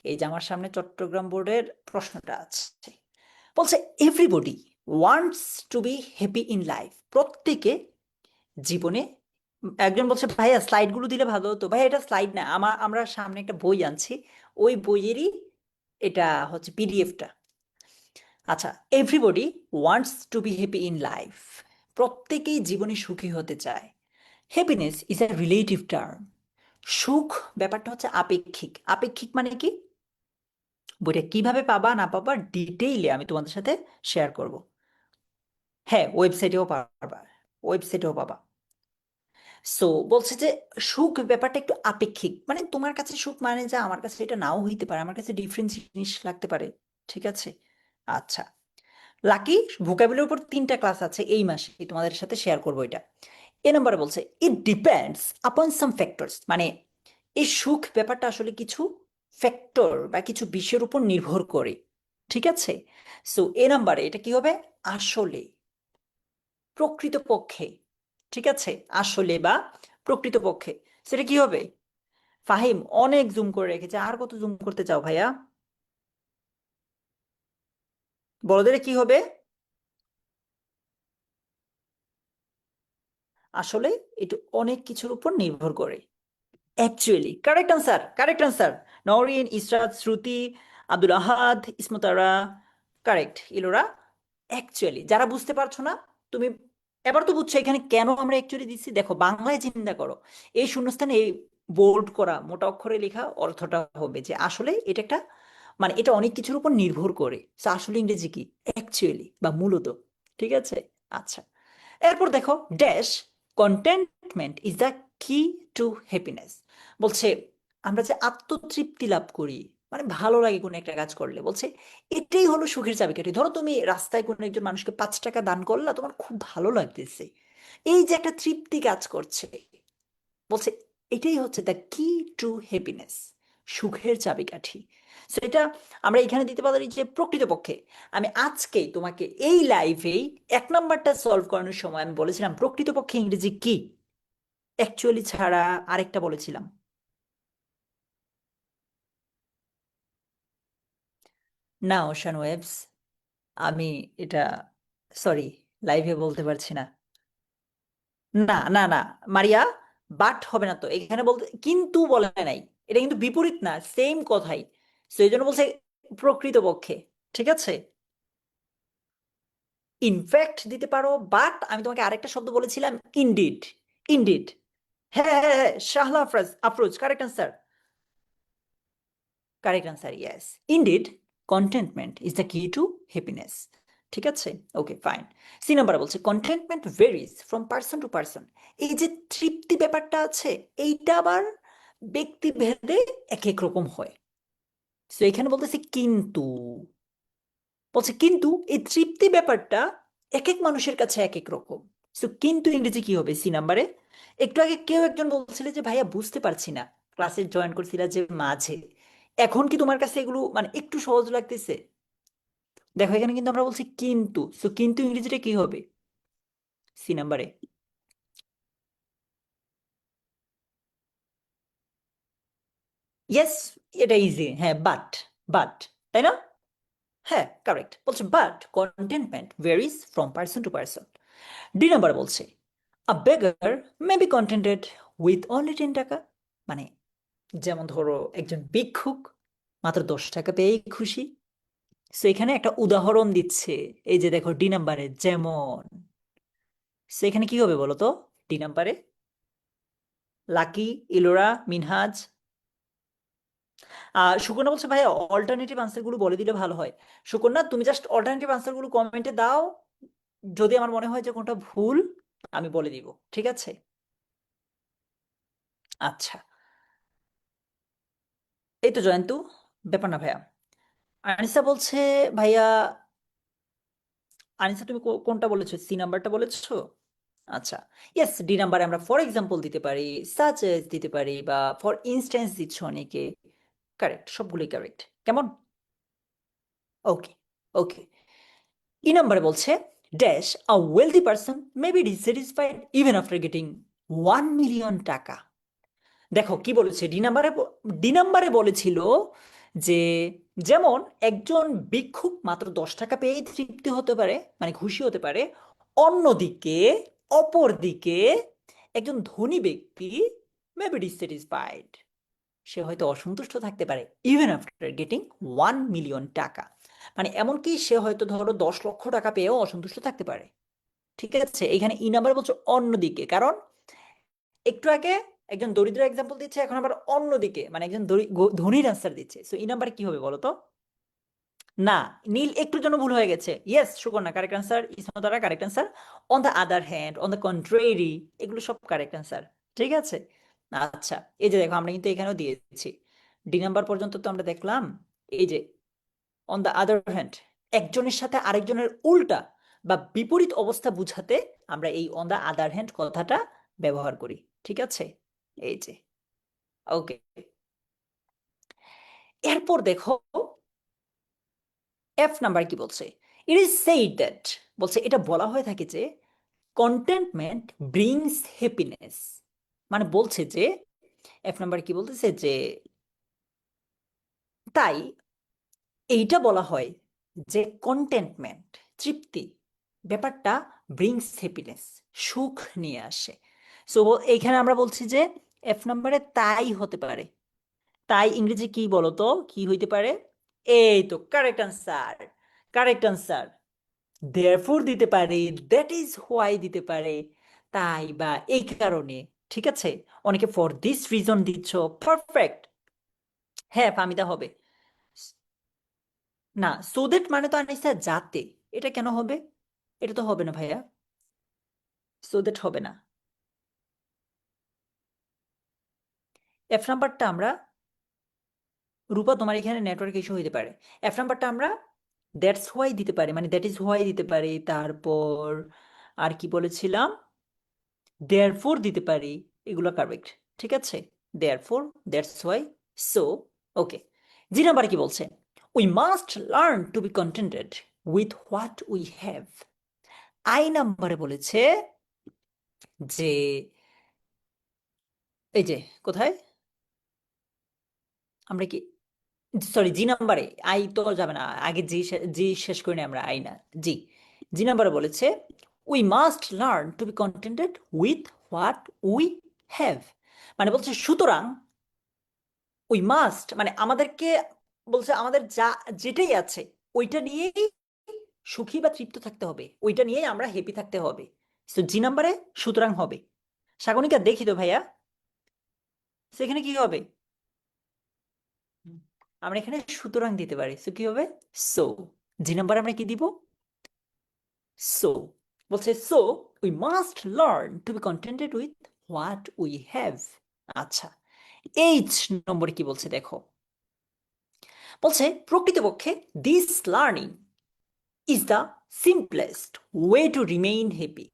এই যে আমার সামনে চট্টগ্রাম বোর্ডের প্রশ্নটা আছে। বলছে everybody wants to be happy in life. প্রত্যেকে জীবনে, একজন বলছে ভাইয়া স্লাইডগুলো দিলে ভালো হতো। ভাইয়া এটা স্লাইড না, আমরা সামনে একটা বই আনছি, ওই বইয়েরই এটা হচ্ছে পিডিএফটা। আচ্ছা, everybody wants to be happy in life. প্রত্যেকেই জীবনে সুখী হতে চায়। Happiness is a relative term. সুখ ব্যাপারটা হচ্ছে আপেক্ষিক। আপেক্ষিক মানে কি? বইটা কিভাবে পাবা না পাবা ডিটেইলে আমি তোমাদের সাথে শেয়ার করব। হ্যাঁ, ওয়েবসাইটেও পারবা, ওয়েবসাইটেও পাবা। সো বলছে যে সুখ ব্যাপারটা একটু আপেক্ষিক, মানে তোমার কাছে সুখ মানে যা আমার কাছে এটা নাও হইতে পারে, আমার কাছে ডিফারেন্ট জিনিস লাগতে পারে। ঠিক আছে? আচ্ছা, লাকি ভোকাবুলারির উপর 3টা ক্লাস আছে এই মাসে, তোমাদের সাথে শেয়ার করবো এটা। এ নম্বরে বলছে it depends upon some factors, মানে এই সুখ ব্যাপারটা আসলে কিছু ফ্যাক্টর বা কিছু বিষয়ের উপর নির্ভর করে। ঠিক আছে? সো এ নাম্বারে এটা কি হবে? আসলে, প্রকৃতপক্ষে। ঠিক আছে? আসলে বা প্রকৃতপক্ষে, সেটা কি হবে? ফাহিম অনেক জুম করে রেখেছে, আর কত জুম করতে চাও ভাইয়া? বলো দিলে কি হবে? আসলে এটা অনেক কিছুর উপর নির্ভর করে। Actually, correct answer, correct answer. Nowrin, Israt, Shruti, Abdul Ahad, Ismatara, correct. Ilora, actually যারা বুঝতে পারছো না, তুমি এবার তো বুঝছো এখানে কেন আমরা অ্যাকচুয়ালি দিচ্ছি। দেখো, বাংলায় চিন্তা করো, এই শূন্যস্থানে এই বোল্ড করা মোটা অক্ষরে লেখা অর্থটা হবে যে আসলে এটা একটা, মানে এটা অনেক কিছুর উপর নির্ভর করে। So আসলে ইংরেজি কি? অ্যাকচুয়ালি বা মূলত। ঠিক আছে? আচ্ছা, এরপর দেখো, dash contentment is the key to happiness. বলছে আমরা যে আত্মতৃপ্তি লাভ করি, মানে ভালো লাগে কোনো একটা কাজ করলে, বলছে এটাই হলো সুখের চাবিকাঠি। ধরো তুমি রাস্তায় কোনো একজন মানুষকে 5 টাকা দান করলা, তোমার খুব ভালো লাগতেছে, এই যে একটা তৃপ্তি কাজ করছে, বলছে এটাই হচ্ছে দ্য কি টু হ্যাপিনেস, সুখের চাবিকাঠি। সেটা আমরা এখানে দিতে পারি যে প্রকৃতপক্ষে। আমি আজকেই তোমাকে এই লাইভেই 1 নাম্বারটা সলভ করানোর সময় আমি বলেছিলাম প্রকৃতপক্ষে ইংরেজি কি, অ্যাকচুয়ালি ছাড়া আরেকটা বলেছিলাম। না ওশান ওয়েবস, আমি এটা, সরি, লাইভে বলতে পারছি না। না না না, মারিয়া, বাট হবে না তো এখানে বলতে, কিন্তু বলে নাই। এটা কিন্তু বিপরীত না, সেম কথাই। তো এই জন্য বলছে প্রকৃতপক্ষে। ঠিক আছে? ইনফ্যাক্ট দিতে পারো, বাট আমি তোমাকে আরেকটা শব্দ বলেছিলাম, ইনডিড। ইনডিড, হ্যাঁ হ্যাঁ হ্যাঁ, Shahla Afraz, Afroz, correct answer. Correct answer, yes. Indeed contentment is the key to happiness. ঠিক আছে? Okay, fine. সি নাম্বার বলছে contentment varies from person to person. এই যে তৃপ্তি ব্যাপারটা আছে, এইটা আবার ব্যক্তি ভেদে এক এক রকম হয়। তো এখানে বলতেছে কিন্তু, বলছে কিন্তু এই তৃপ্তি ব্যাপারটা এক এক মানুষের কাছে এক এক রকম। তো কিন্তু ইংরেজি কি হবে সি নাম্বারে? একটু আগে কেউ একজন বলছিল যে ভাইয়া বুঝতে পারছি না, ক্লাসে জয়েন করছিল যে মাঝে, এখন কি তোমার কাছে এগুলো মানে একটু সহজ লাগতেছে? দেখো এখানে কিন্তু আমরা বলছি কিন্তু, তো কিন্তু ইংরেজিটা কি হবে সি নাম্বারে? ইয়েস, এটা ইজি, হ্যাঁ, বাট। বাট, তাই না? হ্যাঁ, কারেক্ট। বলছে but contentment varies from person to person. D number বলছে a beggar may be contented with only 10 টাকা। মানে যেমন ধরো একজন ভিক্ষুক মাত্র 10 টাকা পেয়েই খুশি। সো এখানে একটা উদাহরণ দিচ্ছে, এই যে দেখো ডি নাম্বারে যেমন। সো এখানে কি হবে বলো তো? ডি নাম্বারে লাকি, ইলোরা, মিনহাজ। সুকন্যা বলছে ভাই অল্টারনেটিভ আনসারগুলো বলে দিলে ভালো হয়। সুকন্যা তুমি জাস্ট অল্টারনেটিভ আনসারগুলো কমেন্টে দাও, যদি আমার মনে হয় যে কোনটা ভুল আমি বলে দিব, ঠিক আছে? আচ্ছা, এই তো জয়ন্তু, ব্যাপার না ভাইয়া। আনিসা বলছে, ভাইয়া আনিসা তুমি কোনটা বলেছো, সি নাম্বারটা বলেছো? আচ্ছা, ইয়েস, ডি নাম্বারে আমরা ফর এক্সাম্পল দিতে পারি, সাচ এজ দিতে পারি, বা ফর ইনস্ট্যান্স দিচ্ছ অনেকে। কারেক্ট, সবগুলোই কারেক্ট। কেমন? ওকে, ওকে। ই নাম্বারে বলছে dash a wealthy person may be dissatisfied even after getting 1 million টাকা। দেখো কি বলেছে ডি নাম্বারে। ডি নাম্বারে বলেছিল যে যেমন একজন ভিক্ষুক মাত্র 10 টাকা পেয়েই তৃপ্তি হতে পারে, মানে খুশি হতে পারে। অন্যদিকে, অপরদিকে একজন ধনী ব্যক্তি মে বি ডিসস্যাটিসফাইড, সে হয়তো অসন্তুষ্ট থাকতে পারে ইভেন আফটার গেটিং 1 মিলিয়ন টাকা। মানে এমনকি সে হয়তো ধরো 10 লক্ষ টাকা পেয়েও অসন্তুষ্ট থাকতে পারে। ঠিক আছে, এখানে ই নাম্বার বলছে অন্যদিকে, কারণ একটু আগে একজন দরিদ্র এক্সাম্পল দিচ্ছে, এখন আবার অন্যদিকে মানে একজন ধনীর অ্যান্সার দিচ্ছে। সো ই নাম্বার কি হবে বলো তো? না, নীল একটুর জন্য ভুল হয়ে গেছে। Yes Sukanya, correct answer, Ismatara correct answer. On the other hand, on the contrary, এগুলো সব কারেক্ট অ্যান্সার। ঠিক আছে। আচ্ছা, এই যে দেখো আমরা কিন্তু এখানেও দিয়েছি, ডি নাম্বার পর্যন্ত তো আমরা দেখলাম। এই যে অন দ্য আদার হ্যান্ড, একজনের সাথে আরেকজনের উল্টা বা বিপরীত অবস্থা বুঝাতে আমরা এই অন দ্য আদার হ্যান্ড কথাটা ব্যবহার করি। ঠিক আছে, এই যে। ওকে, এরপর দেখো এফ নাম্বার কি বলছে। ইট ইজ সেইড দ্যাট, বলছে এটা বলা হয়ে থাকে যে কন্টেন্টমেন্ট ব্রিংস হ্যাপিনেস। মানে বলছে যে এফ নাম্বার কি বলতেছে যে তাই এইটা বলা হয় যে কন্টেন্টমেন্ট, তৃপ্তি ব্যাপারটা ব্রিংস হ্যাপিনেস, সুখ নিয়ে আসে। সো এইখানে আমরা বলছি যে এফ নাম্বারে তাই হতে পারে। তাই ইংরেজি কি বলতো, কি হইতে পারে? এই তো correct answer, correct answer. Therefore দিতে পারে, দ্যাট ইজ হোয়াই দিতে পারে, তাই বা এই কারণে। ঠিক আছে, অনেকে ফর দিস রিজন দিচ্ছ, পারফেক্ট। হ্যাঁ ফামিদা হবে। না, সো দ্যাট মানে তো আনিসা যাতে, এটা কেন হবে? এটা তো হবে না ভাইয়া, সো দ্যাট হবে না। এফ নাম্বারটা আমরা, রূপা তোমার এখানে নেটওয়ার্ক ইস্যু হইতে পারে। এফ নাম্বারটা আমরা দ্যাটস হোয়াই দিতে পারি, মানে দ্যাট ইজ হোয়াই দিতে পারি, তারপর আর কি বলেছিলাম, দেয়ারফোর দিতে পারি, এগুলো কারেক্ট। ঠিক আছে, therefore, that's why, so. Okay, G number কি বলছে? We must learn to be contented with what we have. I নাম্বারে বলেছে যে এই যে কোথায় আমরা কি, সরি জি নাম্বারে, আই তো যাবে না, আগে জি জি শেষ করি না আমরা, আই না, জি। জি নাম্বারে বলেছে we must learn to be contented with what we have. মানে বলছে সুতরাং উই মাস্ট মানে আমাদেরকে, বলছে আমাদের যা যেটাই আছে ওইটা নিয়েই সুখী বা তৃপ্ত থাকতে হবে, ওইটা নিয়েই আমরা হ্যাপি থাকতে হবে। তো জি নাম্বারে সুতরাং হবে। সাগনিকা দেখি তো ভাইয়া, সেখানে কি হবে? হুম, আমরা এখানে সুতরাং দিতে পারি, সো কি হবে? সো। জি নাম্বারে আমরা কি দিব? সো। বলছে so we must learn to be contented with what we have. আচ্ছা, এইচ নম্বরে কি বলছে দেখো। বলছে প্রকৃতপক্ষে this learning is the simplest way to remain happy.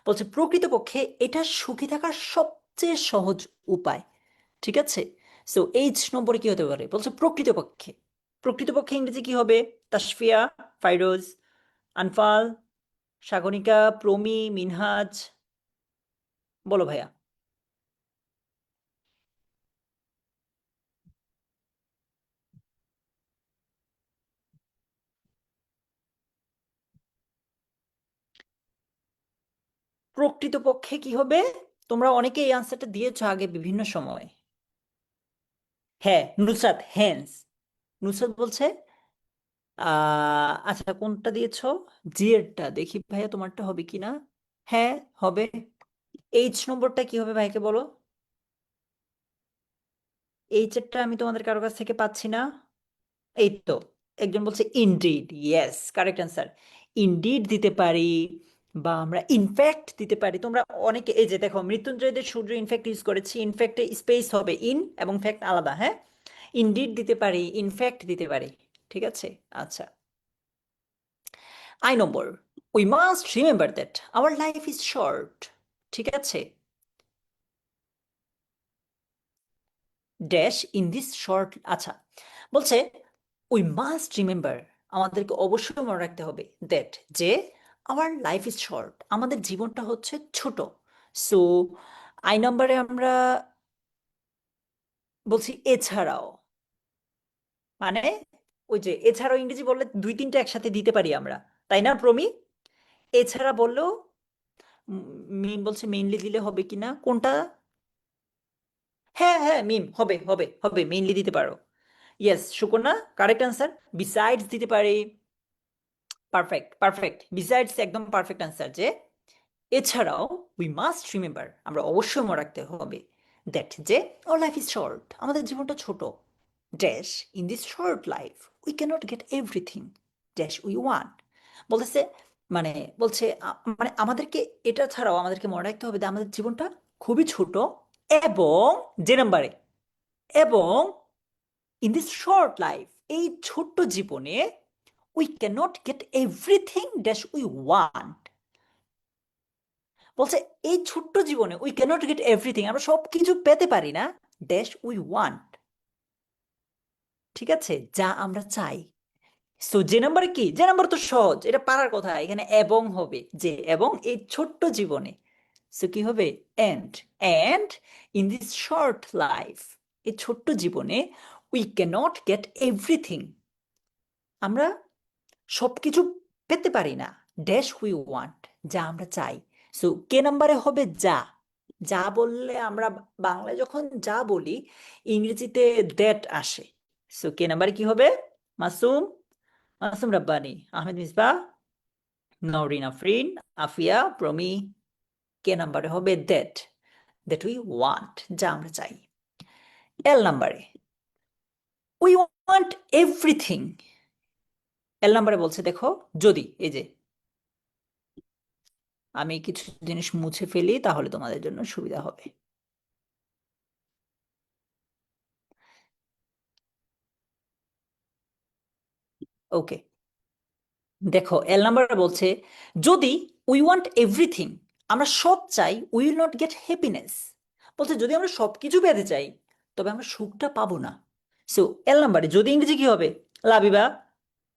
বলছে প্রকৃতপক্ষে এটা সুখী থাকার সবচেয়ে সহজ উপায়। ঠিক আছে, সো এইচ নম্বরে কি হতে পারে? বলছে প্রকৃতপক্ষে। প্রকৃতপক্ষে ইংরেজি কি হবে? তাসফিয়া, ফাইরোজ, আনফাল, সাগনিকা, প্রমি, মিনহাজ, বলো ভাইয়া। প্রকৃতপক্ষে কি হবে? তোমরা অনেকে এই আনসারটা দিয়েছো আগে বিভিন্ন সময়। হ্যাঁ, নুসরাত, হ্যান্স। নুসরাত বলছে আচ্ছা, কোনটা দিয়েছো? জি এরটা দেখি ভাইয়া, তোমারটা হবে কিনা। হ্যাঁ, হবে। এইচ নম্বরটা কি হবে ভাইকে বলো। এইচ এরটা আমি তোমাদের কারো কাছ থেকে পাচ্ছি না। এই তো, একজন বলছে indeed. Yes, correct answer. Indeed দিতে পারি, বা আমরা ইনফ্যাক্ট দিতে পারি। তোমরা অনেকে এই যে দেখো, মৃত্যুঞ্জয়দের সূর্য ইনফ্যাক্ট ইউজ করেছি। ইনফ্যাক্টে স্পেস হবে ইন, এবং ফ্যাক্ট আলাদা। হ্যাঁ, ইনডিড দিতে পারি, ইনফ্যাক্ট দিতে পারি। ঠিক আছে। আচ্ছা, I number, we must remember that our life is short. ঠিক আছে, ড্যাশ ইন দিস শর্ট। আচ্ছা, বলছে উই মাস্ট রিমেম্বার, আমাদেরকে অবশ্যই মনে রাখতে হবে, দ্যাট যে আওয়ার লাইফ ইজ শর্ট, আমাদের জীবনটা হচ্ছে ছোট। সো আই নাম্বারে আমরা বলছি এছাড়াও, মানে ওই যে এছাড়াও ইংরেজি বললে দুই তিনটা একসাথে দিতে পারি আমরা, তাই না প্রমি? এছাড়া বললেও মিম বলছে মেইনলি দিলে হবে কিনা কোনটা? হ্যাঁ হ্যাঁ, মিম হবে, হবে, হবে, মেইনলি দিতে পারো। Yes, Sukanya, correct answer. Besides দিতে পারি। পারফেক্ট, পারফেক্ট, বিসাইডস একদম পারফেক্ট অ্যান্সার। যে এছাড়াও উই মাস্ট রিমেম্বার, আমরা অবশ্যই মনে রাখতে হবে, দ্যাট যে আওয়ার লাইফ ইজ শর্ট, আমাদের জীবনটা ছোট। Dash in this short life we cannot get everything dash we want. বলতেছে, মানে বলছে মানে আমাদেরকে এটা ছাড়াও আমাদেরকে মনে রাখতে হবে যে আমাদের জীবনটা খুবই ছোট, এবং যে নাম্বারে, এবং ইন দিস শর্ট লাইফ, এই ছোট্ট জীবনে we cannot get everything dash we want. বলছে এই ছোট্ট জীবনে উই ক্যানট গেট এভরিথিং, আমরা সব কিছু পেতে পারি না, ড্যাশ উই ওয়ান্ট। ঠিক আছে, যা আমরা চাই। সো যে নাম্বারে কি, যে নাম্বার তো সহজ, এটা পারার কথা। এখানে এবং হবে, যে এবং এই ছোট্ট জীবনে। সো কি হবে? And, and in this short life, এই ছোট্ট জীবনে উই ক্যানট গেট এভরিথিং, আমরা সবকিছু পেতে পারি না, ড্যাশ উই ওয়ান্ট, যা আমরা চাই। সো কে নাম্বারে হবে? যা। যা বললে আমরা বাংলায় যখন যা বলি, ইংরেজিতে দ্যাট আসে। সো কে নাম্বারে কি হবে? মাসুম, মাসুম রাব্বানি, আহমেদ মিসবা, নওরিন আফরিন, আফিয়া, প্রমি। কে নাম্বারে হবে? দ্যাট, দ্যাট উই ওয়ান্ট, যা আমরা চাই। এল নাম্বারে উই ওয়ান্ট এভরিথিং। এল নাম্বারে বলছে দেখো, যদি এই যে আমি কিছু জিনিস মুছে ফেলি তাহলে তোমাদের জন্য সুবিধা হবে। ওকে, দেখো এল নাম্বার বলছে যদি উই ওয়ান্ট এভরিথিং, আমরা সব চাই, we will not get happiness. বলছে যদি আমরা সবকিছু পেতে চাই, তবে আমরা সুখটা পাবো না। সো এল নাম্বারে যদি ইংরেজি কি হবে? লাবিবা,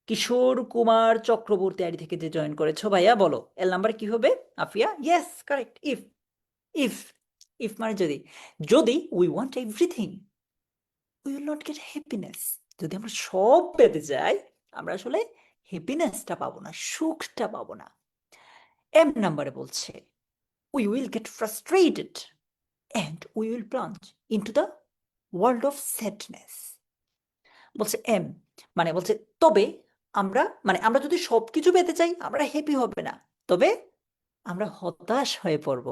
কিশোর কুমার চক্রবর্তী আইডি থেকে যে জয়েন করেছো ভাইয়া, বলো এল নাম্বার কি হবে? Afia, yes, correct. If, if, if মানে যদি, যদি we want everything we will not get happiness, যদি আমরা সব পেতে যাই, আমরা আসলে হ্যাপিনেসটা পাবো না, সুখটা পাবো না। এম নাম্বারে বলছে we will get frustrated and we will plunge into the world of sadness. বলছে এম, মানে বলছে তবে আমরা, মানে আমরা যদি সবকিছু পেতে চাই আমরা হ্যাপি হবে না, তবে আমরা হতাশ হয়ে পড়ব।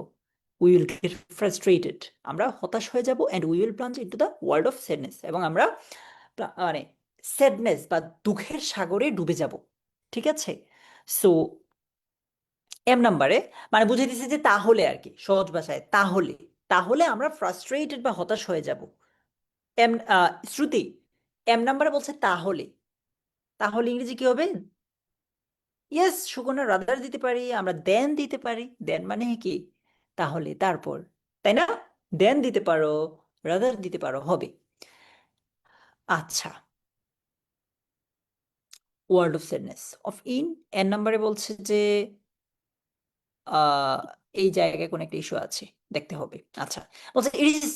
উই উইল গেট ফ্রাস্ট্রেটেড, আমরা হতাশ হয়ে যাব, and we will plunge into the world of sadness, এবং আমরা মানে স্যাডনেস বা দুঃখের সাগরে ডুবে যাব। ঠিক আছে। সো এম নাম্বারে মানে বুঝে দিছে যে তাহলে আর কি, সহজ ভাষায় তাহলে, তাহলে আমরা ফ্রাস্ট্রেটেড বা হতাশ হয়ে যাব। এম, শ্রুতি, এম নাম্বারে বলছে তাহলে, তাহলে ইংরেজি কি হবে? ইয়েস সুকন্যা, রাদার দিতে পারি, আমরা দেন দিতে পারি। দেন মানে কি? তাহলে, তারপর, তাই না? দেন দিতে পারো, রাদার দিতে পারো, হবে। আচ্ছা, world of sadness of in, N নাম্বারে বলছে যে আহ, এই জায়গায় কোন একটা ইস্যু আছে, দেখতে হবে। আচ্ছা, বলছে it is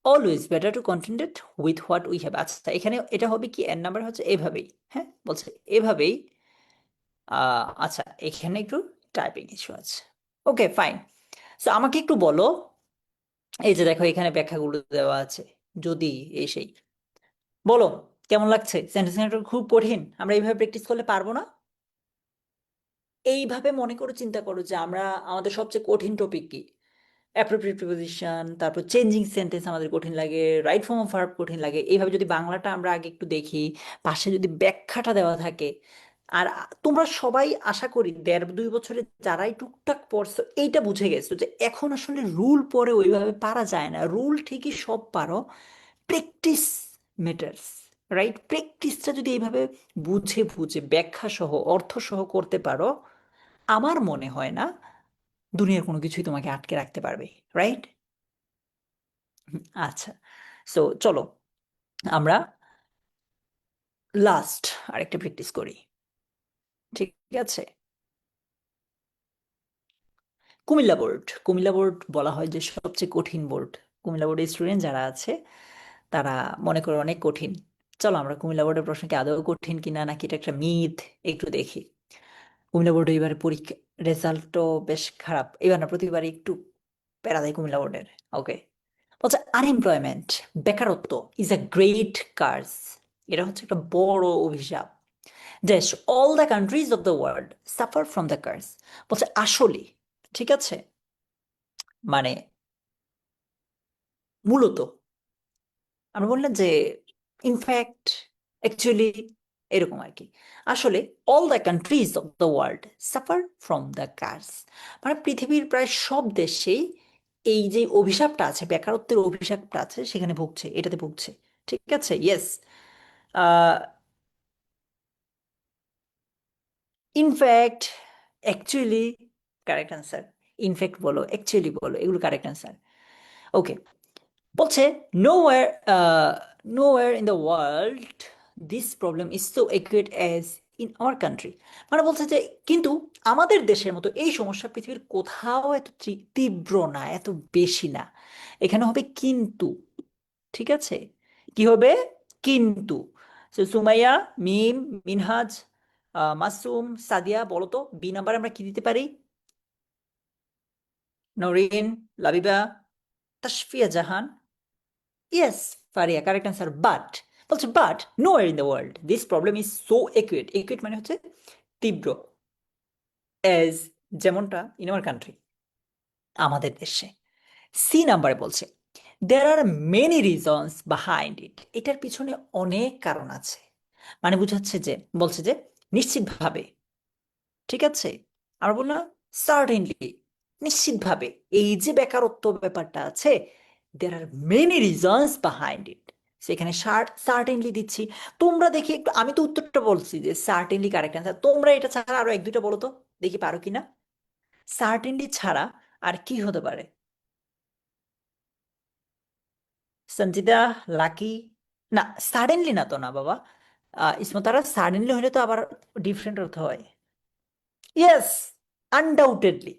always better to contented with what we have. আচ্ছা, এখানে এটা হবে কি, এন নাম্বার হচ্ছে এভাবেই। হ্যাঁ, বলছে এভাবেই। আচ্ছা, এখানে একটু টাইপিং ইস্যু আছে। Okay, fine. তো আমাকে একটু বলো, এই যে দেখো এখানে ব্যাখ্যাগুলো দেওয়া আছে, যদি এই সেই, বলো কেমন লাগছে? সেন্টেন্স খুব কঠিন, আমরা এইভাবে প্র্যাকটিস করলে পারবো না? এইভাবে মনে করে চিন্তা করো যে আমরা, আমাদের সবচেয়ে কঠিন টপিক কি? অ্যাপ্রোপ্রিয়েট প্রিপোজিশন, তারপর চেঞ্জিং সেন্টেন্স আমাদের কঠিন লাগে, রাইট ফর্ম অফ ভার্ব কঠিন লাগে। এইভাবে যদি বাংলাটা আমরা আগে একটু দেখি, পাশে যদি ব্যাখ্যাটা দেওয়া থাকে, আর তোমরা সবাই আশা করি 1.5-2 বছরে যারাই টুকটাক পড়ছো এইটা বুঝে গেছো যে এখন আসলে রুল পরে ওইভাবে পারা যায় না, রুল ঠিকই সব পারো, প্র্যাকটিস ম্যাটার্স, রাইট? প্র্যাকটিসটা যদি এইভাবে বুঝে বুঝে ব্যাখ্যা সহ অর্থ সহ করতে পারো, আমার মনে হয় না দুনিয়ার কোনো কিছুই তোমাকে আটকে রাখতে পারবে, রাইট? আচ্ছা, সো চলো আমরা লাস্ট আরেকটা প্র্যাকটিস করি, ঠিক আছে? কুমিল্লা বোর্ড, কুমিল্লা বোর্ড বলা হয় যে সবচেয়ে কঠিন বোর্ড। কুমিল্লা বোর্ডের স্টুডেন্ট যারা আছে তারা মনে করে অনেক কঠিন। চলো আমরা কুমিল্লা বোর্ডের প্রশ্ন কি আদৌ কঠিন কিনা, নাকি এটা একটা মিথ, একটু দেখি। কুমিল্লা বোর্ডে এবারে পরীক্ষা রেজাল্টও বেশ খারাপ, এবার না প্রতিবার একটু প্যারা দেয় কুমিল্লা বোর্ডের। ওকে, বলছে আনএমপ্লয়মেন্ট, বেকারত্ব ইজ আ গ্রেট কার্স, এটা হচ্ছে একটা বড় অভিশাপ। দেশ, all the countries of the world suffer from the curse. বলছে আসলে, ঠিক আছে, মানে মূলত আমরা বললাম যে ইনফ্যাক্ট, অ্যাকচুয়ালি, এরকম আর কি। আসলে all the countries of the world suffer from the curse, মানে পৃথিবীর প্রায় সব দেশেই এই যে অভিশাপটা আছে, বেকারত্বের অভিশাপটা আছে, সেখানে ভুগছে, এটাতে ভুগছে। ঠিক আছে, yes. In fact, actually, correct answer. In fact বলো, অ্যাকচুয়ালি বলো, এগুলো কারেক্ট অ্যান্সার। ওকে, বলছে nowhere, nowhere in the world this problem is so acute as in our country. মানে বলছে যে কিন্তু আমাদের দেশের মতো এই সমস্যা পৃথিবীর কোথাও এত তীব্র না, এত বেশি না। এখানে হবে কিন্তু, ঠিক আছে? কি হবে? কিন্তু। সুমাইয়া, মিম, মিনহাজ, মাসুম, সাদিয়া, বলো তো বি নাম্বার আমরা কি দিতে পারি? Nowrin, Labiba, Tasfia Jahan, yes, Faria, correct answer. But, বলছে but nowhere in the world this problem is so acute, acute মানে হচ্ছে তীব্র, অ্যাজ, যেমনটা ইন আওয়ার কান্ট্রি, আমাদের দেশে। সি নাম্বারে বলছে there are many reasons behind it, এটার পিছনে অনেক কারণ আছে। মানে বুঝাচ্ছে যে, বলছে যে নিশ্চিতভাবে, ঠিক আছে, আমরা বললাম সার্টেনলি, নিশ্চিতভাবে এই যে বেকারত্ব ব্যাপারটা আছে, there are many reasons behind it, সেখানে সার্টেনলি দিচ্ছি। তোমরা দেখি একটু, আমি তো উত্তরটা বলছি যে সার্টেনলি কারেক্ট অ্যান্সার, তোমরা এটা ছাড়া আরো এক দুইটা বলো তো, দেখি পারো কিনা। সার্টেনলি ছাড়া আর কি হতে পারে? সঞ্জিদা, লাকি, না, সাডেনলি না তো, না বাবা। ইসমতারা, সাডেনলি হলে তো আবার ডিফারেন্ট অর্থ হয়। Yes, undoubtedly.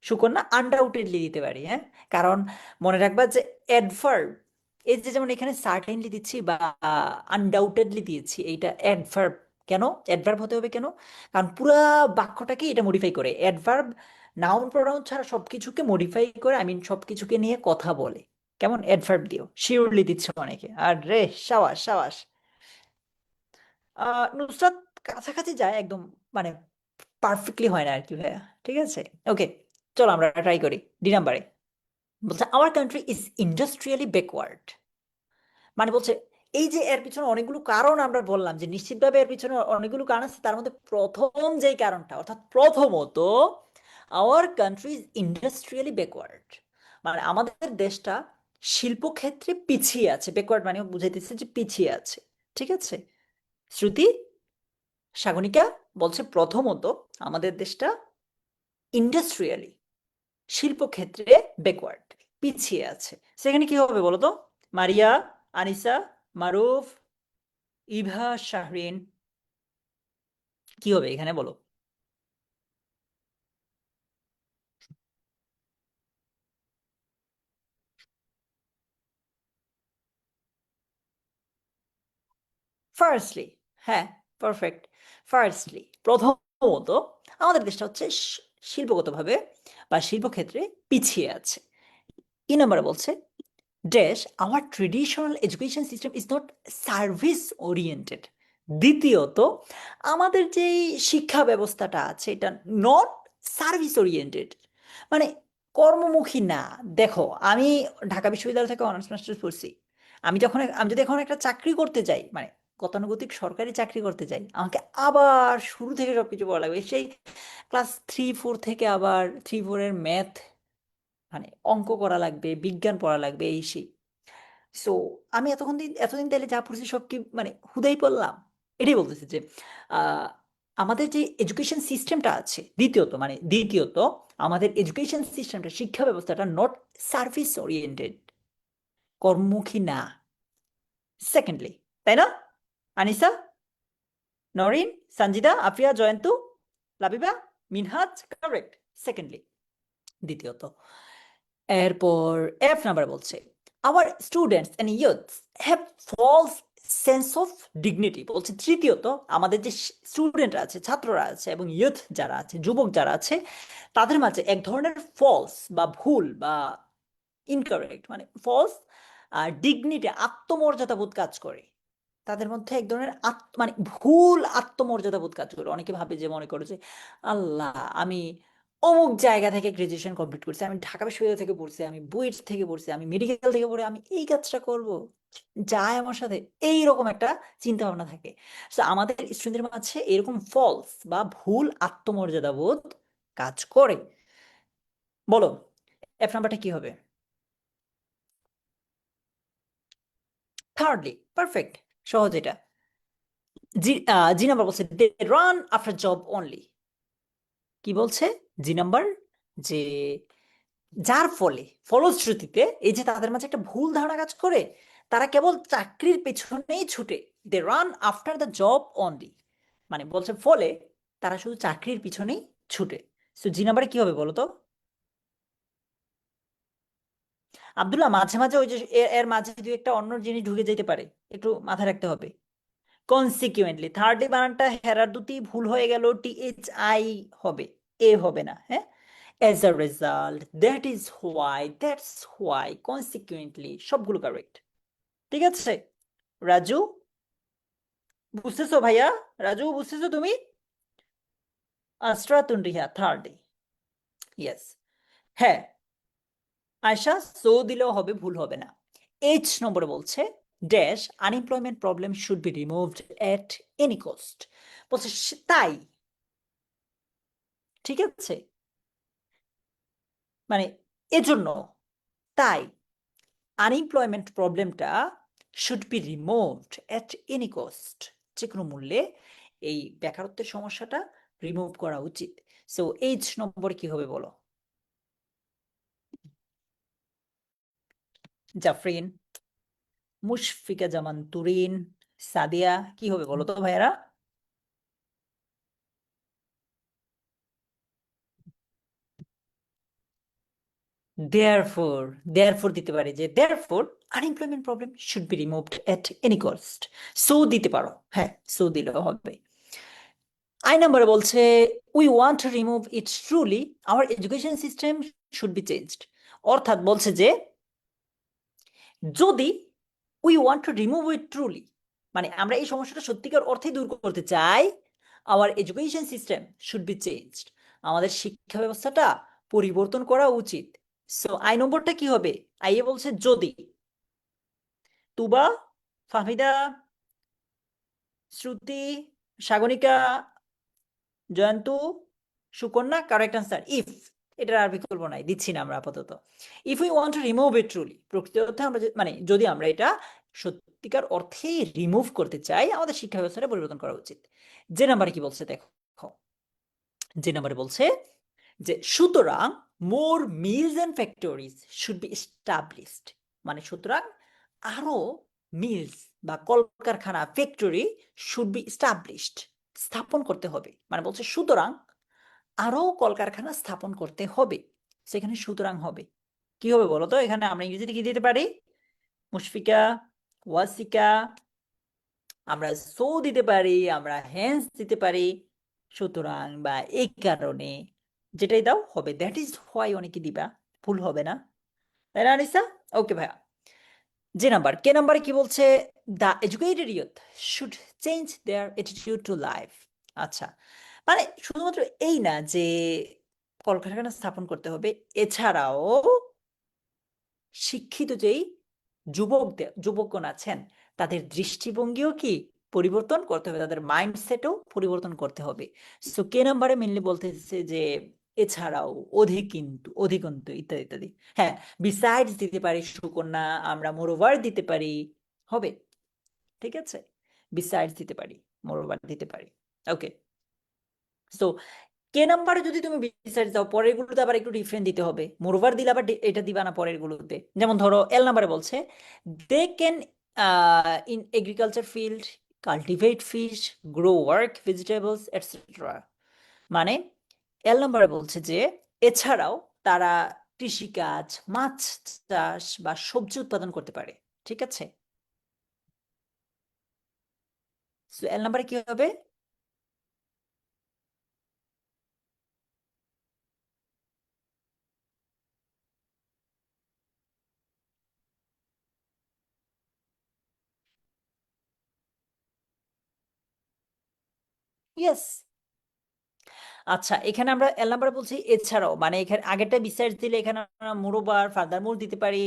সুকন্যা, আনডাউটেডলি দিতে পারি, হ্যাঁ। কারণ মনে রাখবা যে অ্যাডভার্ব, এই যে যেমন এখানে সার্টেনলি দিচ্ছি বা আনডাউটেডলি দিয়েছি, এইটা অ্যাডভার্ব। কেন অ্যাডভার্ব হতে হবে কেন? কারণ পুরা বাক্যটাকে এটা মডিফাই করে। অ্যাডভার্ব নাউন প্রোনাউন ছাড়া সবকিছুকে মডিফাই করে, আই মিন সবকিছুকে নিয়ে কথা বলে। কেমন? অ্যাডভার্ব দিও, শিওরলি দিচ্ছে অনেকে, আর রে সাবাস সাবাস। নুসরাত কাছাকাছি যায় একদম, মানে পারফেক্টলি হয় না আর কি ভাইয়া, ঠিক আছে। ওকে, চলো আমরা ট্রাই করি ডি নাম্বারে। বলছে our country is industrially backward, মানে বলছে এই যে এর পিছনে অনেকগুলো কারণ, আমরা বললাম যে নিশ্চিতভাবে এর পিছনে অনেকগুলো কারণ আছে, তার মধ্যে প্রথম যেই কারণটা, অর্থাৎ প্রথমত, our country is industrially backward, মানে আমাদের দেশটা শিল্পক্ষেত্রে পিছিয়ে আছে। ব্যাকওয়ার্ড মানে বুঝাইতেছে যে পিছিয়ে আছে, ঠিক আছে। শ্রুতি, সাগনিকা বলছে প্রথমত আমাদের দেশটা ইন্ডাস্ট্রিয়ালি, শিল্পক্ষেত্রে ব্যাকওয়ার্ড, পিছিয়ে আছে। সেখানে কি হবে বলো তো? মারিয়া, আনিসা, মারুফ, ইভা, শাহরিন, কি হবে এখানে বলো? ফার্স্টলি, হ্যাঁ, পারফেক্ট। ফার্স্টলি, প্রথমত আমাদের দেশটা হচ্ছে শিল্পগতভাবে বা শিল্পক্ষেত্রে পিছিয়ে আছে। কি নাম্বার বলছে dash our traditional education system is not service oriented. দ্বিতীয়ত আমাদের যে শিক্ষা ব্যবস্থাটা আছে এটা নট সার্ভিস ওরিয়েন্টেড, মানে কর্মমুখী না। দেখো আমি ঢাকা বিশ্ববিদ্যালয় থেকে অনার্স মাস্টার্স পড়ছি। আমি যদি এখন একটা চাকরি করতে যাই, মানে গতানুগতিক সরকারি চাকরি করতে যাই, আমাকে আবার শুরু থেকে সবকিছু পড়া লাগবে, সেই ক্লাস 3-4 থেকে আবার 3-4 ম্যাথ, মানে অঙ্ক করা লাগবে, বিজ্ঞান পড়া লাগবে, এই সেই। সো আমি এতদিন তাহলে যা পড়ছি সব কি মানে হুদাই পড়লাম? এটাই বলতেছি যে আহ, আমাদের যে এডুকেশন সিস্টেমটা আছে, দ্বিতীয়ত আমাদের এডুকেশন সিস্টেমটা, শিক্ষা ব্যবস্থাটা নট সার্ভিস ওরিয়েন্টেড, কর্মমুখী না। সেকেন্ডলি, তাই না আনিসা, নরিন, সঞ্জিদা, আফিয়া, জয়ন্তু, লাবিবা, মিনহাজ? কারেক্ট। সেকেন্ডলি, দ্বিতীয়ত। এরপর এফ নাম্বার বলছে our students and youths have false sense of dignity. বলছে তৃতীয়ত আমাদের যে স্টুডেন্ট আছে, ছাত্ররা আছে এবং ইয়ুথ যারা আছে, যুবক যারা আছে, তাদের মাঝে এক ধরনের ফলস বা ভুল বা ইনকারেক্ট, মানে ফলস ডিগনিটি, আত্মমর্যাদা বোধ কাজ করে তাদের মধ্যে। এক ধরনের মানে ভুল আত্মমর্যাদা বোধ কাজ করে। অনেকে ভাবে যে, মনে করে যে আল্লাহ, আমি অমুক জায়গা থেকে গ্রাজুয়েশন কমপ্লিট করছি, আমি ঢাকা বিশ্ববিদ্যালয় থেকে পড়ছি, আমি বুয়েট থেকে পড়ছি, আমি মেডিকেল থেকে পড়ে আমি এই কাজটা করব, যায় আমার সাথে, এইরকম একটা চিন্তা ভাবনা থাকে। তো আমাদের স্টুডেন্টদের মাঝে এরকম ফলস বা ভুল আত্মমর্যাদা বোধ কাজ করে। বলো এফ নাম্বারটা কি হবে? থার্ডলি, পারফেক্ট, সহজ এটা। জি নাম্বার বলছে they run after job only. কি বলছে জি নাম্বার? যে যার ফলে, ফলশ্রুতিতে, এই যে তাদের মাঝে একটা ভুল ধারণা কাজ করে, তারা কেবল চাকরির পেছনেই ছুটে। They run after the job only, মানে বলছে ফলে তারা শুধু চাকরির পিছনেই ছুটে। তো জি নাম্বারে কি হবে বলো তো? আব্দুল্লাহ, মাঝে মাঝে ওই যে এর মাঝে দুই একটা অন্য জিনিস ঢুকে যেতে পারে, একটু মাথায় রাখতে হবে। কনসিকুয়েন্টলি, থার্ডলি বানানটা হেরার দুটি ভুল হয়ে গেল, THI হবে, এ হবে না, হ্যাঁ। As a result, that's why, consequently, সবগুলো কারেক্ট। ঠিক আছে রাজু, বুঝতেছো ভাইয়া? রাজু, বুঝতেছো তুমি? আস্ট্রাতুন্ডিহা থার্ডলি, ইয়েস। হ্যাঁ আয়শা, সো দিলেও হবে, ভুল হবে না। এইচ নম্বরে বলছে dash unemployment problem should be removed at any cost. বলছে তাই, ঠিক আছে, মানে এজন্য, তাই আনএমপ্লয়মেন্ট প্রবলেমটা should be removed at any cost, যে কোনো মূল্যে এই বেকারত্বের সমস্যাটা রিমুভ করা উচিত। সো এইচ নম্বর কি হবে বলো? জাফরিন, মুশফিকা জামান তুরিন, সাদিয়া, কি হবে বলো তো ভাইয়ারা? দেয়ারফোর, দেয়ারফোর দিতে পারি যে therefore unemployment problem should be removed at any cost. So দিতে পারো, হ্যাঁ, সো দিলেও হবে। আই নাম্বার বলছে we want to remove it truly, hour education system should be changed. অর্থাৎ বলছে যে যদি we want to remove it truly, মানে আমরা এই সমস্যাটা সত্যিকার অর্থেই দূর করতে চাই, hour education system should be changed, আমাদের শিক্ষা ব্যবস্থাটা পরিবর্তন করা উচিত। সো আই নম্বরটা কি হবে? আইয়ে বলছে যদি। তুবা, ফাহমিদা, শ্রুতি, সাগনিকা, জয়ন্তু, সুকন্যা, কারেক্ট আনসার ইফ। এটার আর বিকল্প নাই, দিচ্ছি না আমরা আপাতত। If we want to remove it truly, প্রকৃত অর্থে আমরা মানে যদি আমরা এটা সত্যিকার অর্থেই রিমুভ করতে চাই, আমাদের শিক্ষা ব্যবস্থাটা পরিবর্তন করা উচিত। যে নাম্বারে কি বলছে দেখো, যে নাম্বারে বলছে যে সুতরাং more mills and factories should be established, মানে সুতরাং আরো মিলস বা কলকারখানা, ফ্যাক্টরি শুড বি এস্টাবলিশড, স্থাপন করতে হবে। মানে বলছে সুতরাং আরো কলকারখানা স্থাপন করতে হবে, সেখানে সুতরাং হবে। কি হবে বলো তো? এখানে আমরা ইংরেজিতে কি দিতে পারি? মুশফিকা, ওয়াসিকা, আমরা সো দিতে পারি, আমরা হেন্স দিতে পারি, সুতরাং বা এই কারণে, যেটাই দাও হবে, দ্যাট ইজ হোয়াই অনেকে দিবা, ভুল হবে না, তাই না আনিসা? ওকে ভাইয়া। যে নাম্বার, কে নাম্বারে কি বলছে? The educated youth should change their attitude to life. আচ্ছা, মানে শুধুমাত্র এই না যে কলকারখানা স্থাপন করতে হবে, এছাড়াও শিক্ষিত যেই যুবকগণ আছেন, তাদের দৃষ্টিভঙ্গিও কি পরিবর্তন করতে হবে, তাদের মাইন্ডসেটও পরিবর্তন করতে হবে। সো কে নাম্বারে মেনলি বলতেছে যে এছাড়াও, অধিকন্তু ইত্যাদি ইত্যাদি। হ্যাঁ, বিসাইডস দিতে পারি সুকন্যা, আমরা মোরওভার দিতে পারি, হবে, ঠিক আছে, বিসাইডস দিতে পারি, মোরওভার দিতে পারি। ওকে, সো কে নাম্বারে যদি তুমি বিসাইড দাও, পরের গুলোতে আবার একটু ডিফারেন্ট দিতে হবে, মোরওভার দিলে আবার এটা দিবা না পরের গুলোতে। যেমন ধরো এল নাম্বারে বলছে they can in agriculture field cultivate fish, grow work vegetables etcetera. মানে এল নাম্বারে বলছে যে এছাড়াও তারা কৃষিকাজ, মাছ চাষ বা সবজি উৎপাদন করতে পারে, ঠিক আছে? সো এল নাম্বারে কি হবে? ইয়েস। আচ্ছা, এখানে আমরা এল নাম্বার বলছি এছাড়াও, মানে এখানে আগেরটা বিসাইড দিলে এখানে আমরা মোরওভার ফার্দার মোর দিতে পারি।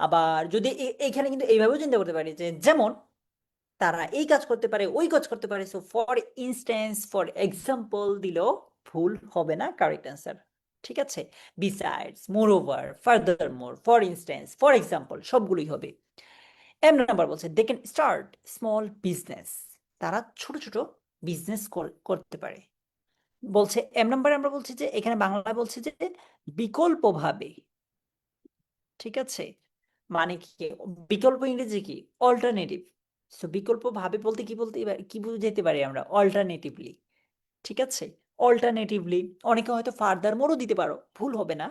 আবার যদি এখানে কিন্তু এইভাবেও চিন্তা করতে পারি যে যেমন তারা এই কাজ করতে পারে, ওই কাজ করতে পারে। So for instance, for example দিলেও ভুল হবে না, কারেক্ট অ্যান্সার, ঠিক আছে? Besides, moreover, further more, for instance, for example সবগুলোই হবে। এম নাম্বার বলছে they can start small business, তারা ছোট ছোট বিজনেস করতে পারে। বলছে এম নাম্বারে আমরা বলছি যে এখানে বাংলায় বলছে যে বিকল্পভাবে, ঠিক আছে? মানে কি, বিকল্প ইংরেজি কি? অল্টারনেটিভ। সো বিকল্পভাবে বলতে কি বুঝাইতে পারি আমরা? অল্টারনেটিভলি, ঠিক আছে? অল্টারনেটিভলি, অনেকে হয়তো ফার্দার মোরও দিতে পারো, ভুল হবে না।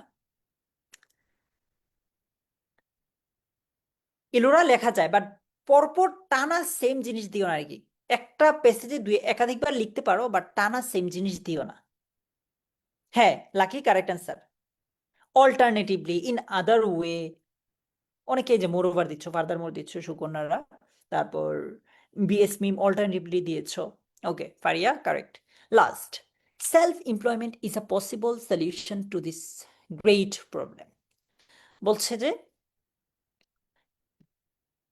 এলোরা লেখা যায়, বাট পরপর টানা সেম জিনিস দিও না আর কি। একটা প্যাসেজে একাধিকবার লিখতে পারো, বাট টানা সেম জিনিস দিও না। হ্যাঁ, lucky, correct answer. Alternatively, in other way, অনেকে এই যে মোর ওভার দিচ্ছ, ফার্দার মোর দিচ্ছ সুকন্যারা, তারপর বিএস মিম অল্টারনেটিভলি দিয়েছ। Okay Faria, correct. Last, self employment is a possible solution to this great problem. বলছে যে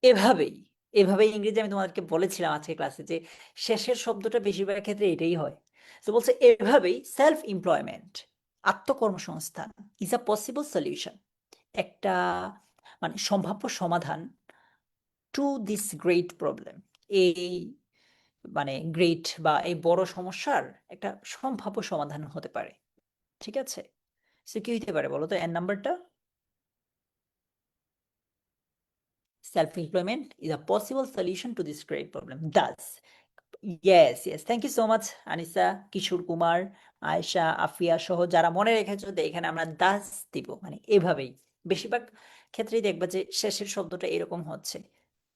এভাবেই, এভাবেই ইংরেজি আমি তোমাদেরকে বলেছিলাম আজকে ক্লাসে যে শেষের শব্দটা বেশিরভাগ ক্ষেত্রে এটাই হয়। তো বলছে এভাবেই সেলফ এমপ্লয়মেন্ট, আত্মকর্মসংস্থান, ইজ আ পসিবল সলিউশন, একটা মানে সম্ভাব্য সমাধান, টু দিস গ্রেট প্রবলেম, এই মানে গ্রেট বা এই বড় সমস্যার একটা সম্ভাব্য সমাধান হতে পারে, ঠিক আছে? সে কি হইতে পারে বলো তো এর নাম্বারটা? Self employment is a possible solution to this great problem. Thus, yes, yes. Thank you so much, Anisa, Kishore Kumar, Ayesha, Afia সহ যারা মনে রেখেছো যে এখানে আমরা দাস দিব, মানে এভাবেই বেশিরভাগ ক্ষেত্রেই দেখবা যে শেষের শব্দটা এরকম হচ্ছে,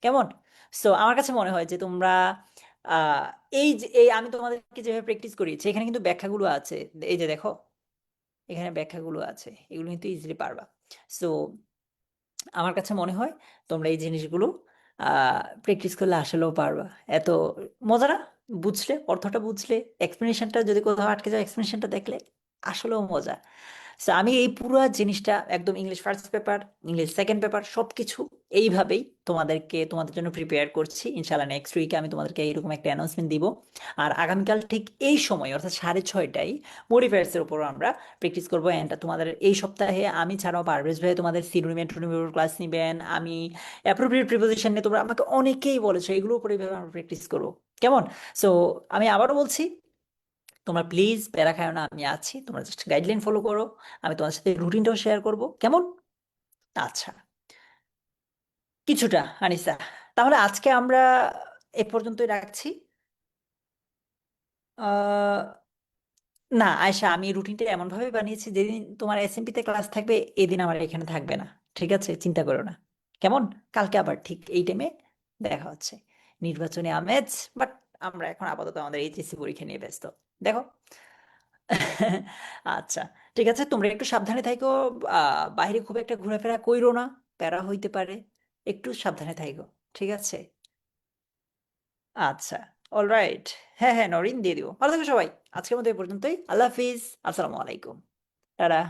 কেমন? সো আমার কাছে মনে হয় যে তোমরা আহ এই আমি তোমাদেরকে যেভাবে প্র্যাকটিস করিয়েছি এখানে কিন্তু ব্যাখ্যাগুলো আছে, এই যে দেখো এখানে ব্যাখ্যাগুলো আছে, এগুলো কিন্তু ইজিলি পারবা। সো আমার কাছে মনে হয় তোমরা এই জিনিসগুলো প্র্যাকটিস করলে আসলেও পারবা। এত মজা না? বুঝলে, অর্থটা বুঝলে, এক্সপ্লেনেশনটা যদি কোথাও আটকে যায়, এক্সপ্লেনেশনটা দেখলে আসলেও মজা। সো আমি এই পুরো জিনিসটা একদম English first paper, English second paper সবকিছু এইভাবেই তোমাদের জন্য প্রিপেয়ার করছি। ইনশাল্লাহ নেক্সট উইকে আমি তোমাদেরকে এইরকম একটা অ্যানাউন্সমেন্ট দিব। আর আগামীকাল ঠিক এই সময় অর্থাৎ 6:30টায় মডিফায়ার্সের উপর আমরা প্র্যাকটিস করবো। অ্যান্ড তোমাদের এই সপ্তাহে আমি ছাড়াও পারভেজ ভাই তোমাদের সিনোনিমের ক্লাস নিবেন। আমি অ্যাপ্রোপ্রিয়েট প্রিপোজিশন নিয়ে তোমরা আমাকে অনেকেই বলেছো, এগুলোর উপরে এইভাবে আমরা প্র্যাকটিস করবো, কেমন? সো আমি আবারও বলছি, তোমরা প্লিজ প্যারা খাও না, আমি আছি, তোমরা জাস্ট গাইডলাইন ফলো করো, আমি তোমার সাথে রুটিনটাও শেয়ার করব, কেমন? আচ্ছা, কিছুটা আনিসা, তাহলে আজকে আমরা এ পর্যন্তই রাখছি। আহ না আয়শা, আমি রুটিনটা এমন ভাবে বানিয়েছি যেদিন তোমার এসএমপি তে ক্লাস থাকবে এদিন আমার এখানে থাকবে না, ঠিক আছে? চিন্তা করো না, কেমন? কালকে আবার ঠিক এই টাইমে দেখা হচ্ছে। নির্বাচনী আমেজ, বাট আমরা এখন আপাতত আমাদের এইচএসসি পরীক্ষা নিয়ে ব্যস্ত। দেখো, আচ্ছা, ঠিক আছে। তোমরা একটু সাবধানে থাইকো। বাইরে খুব একটা ঘোরাফেরা কইরো না, প্যারা হইতে পারে। একটু সাবধানে থাইকো, ঠিক আছে? আচ্ছা, অলরাইট। হ্যাঁ, হ্যাঁ, নরিন দিয়ে দিব। ভালো থাকো সবাই। আজকের মতো এই পর্যন্তই। আল্লাহ হাফিজ। আসসালামু আলাইকুম। টাটা।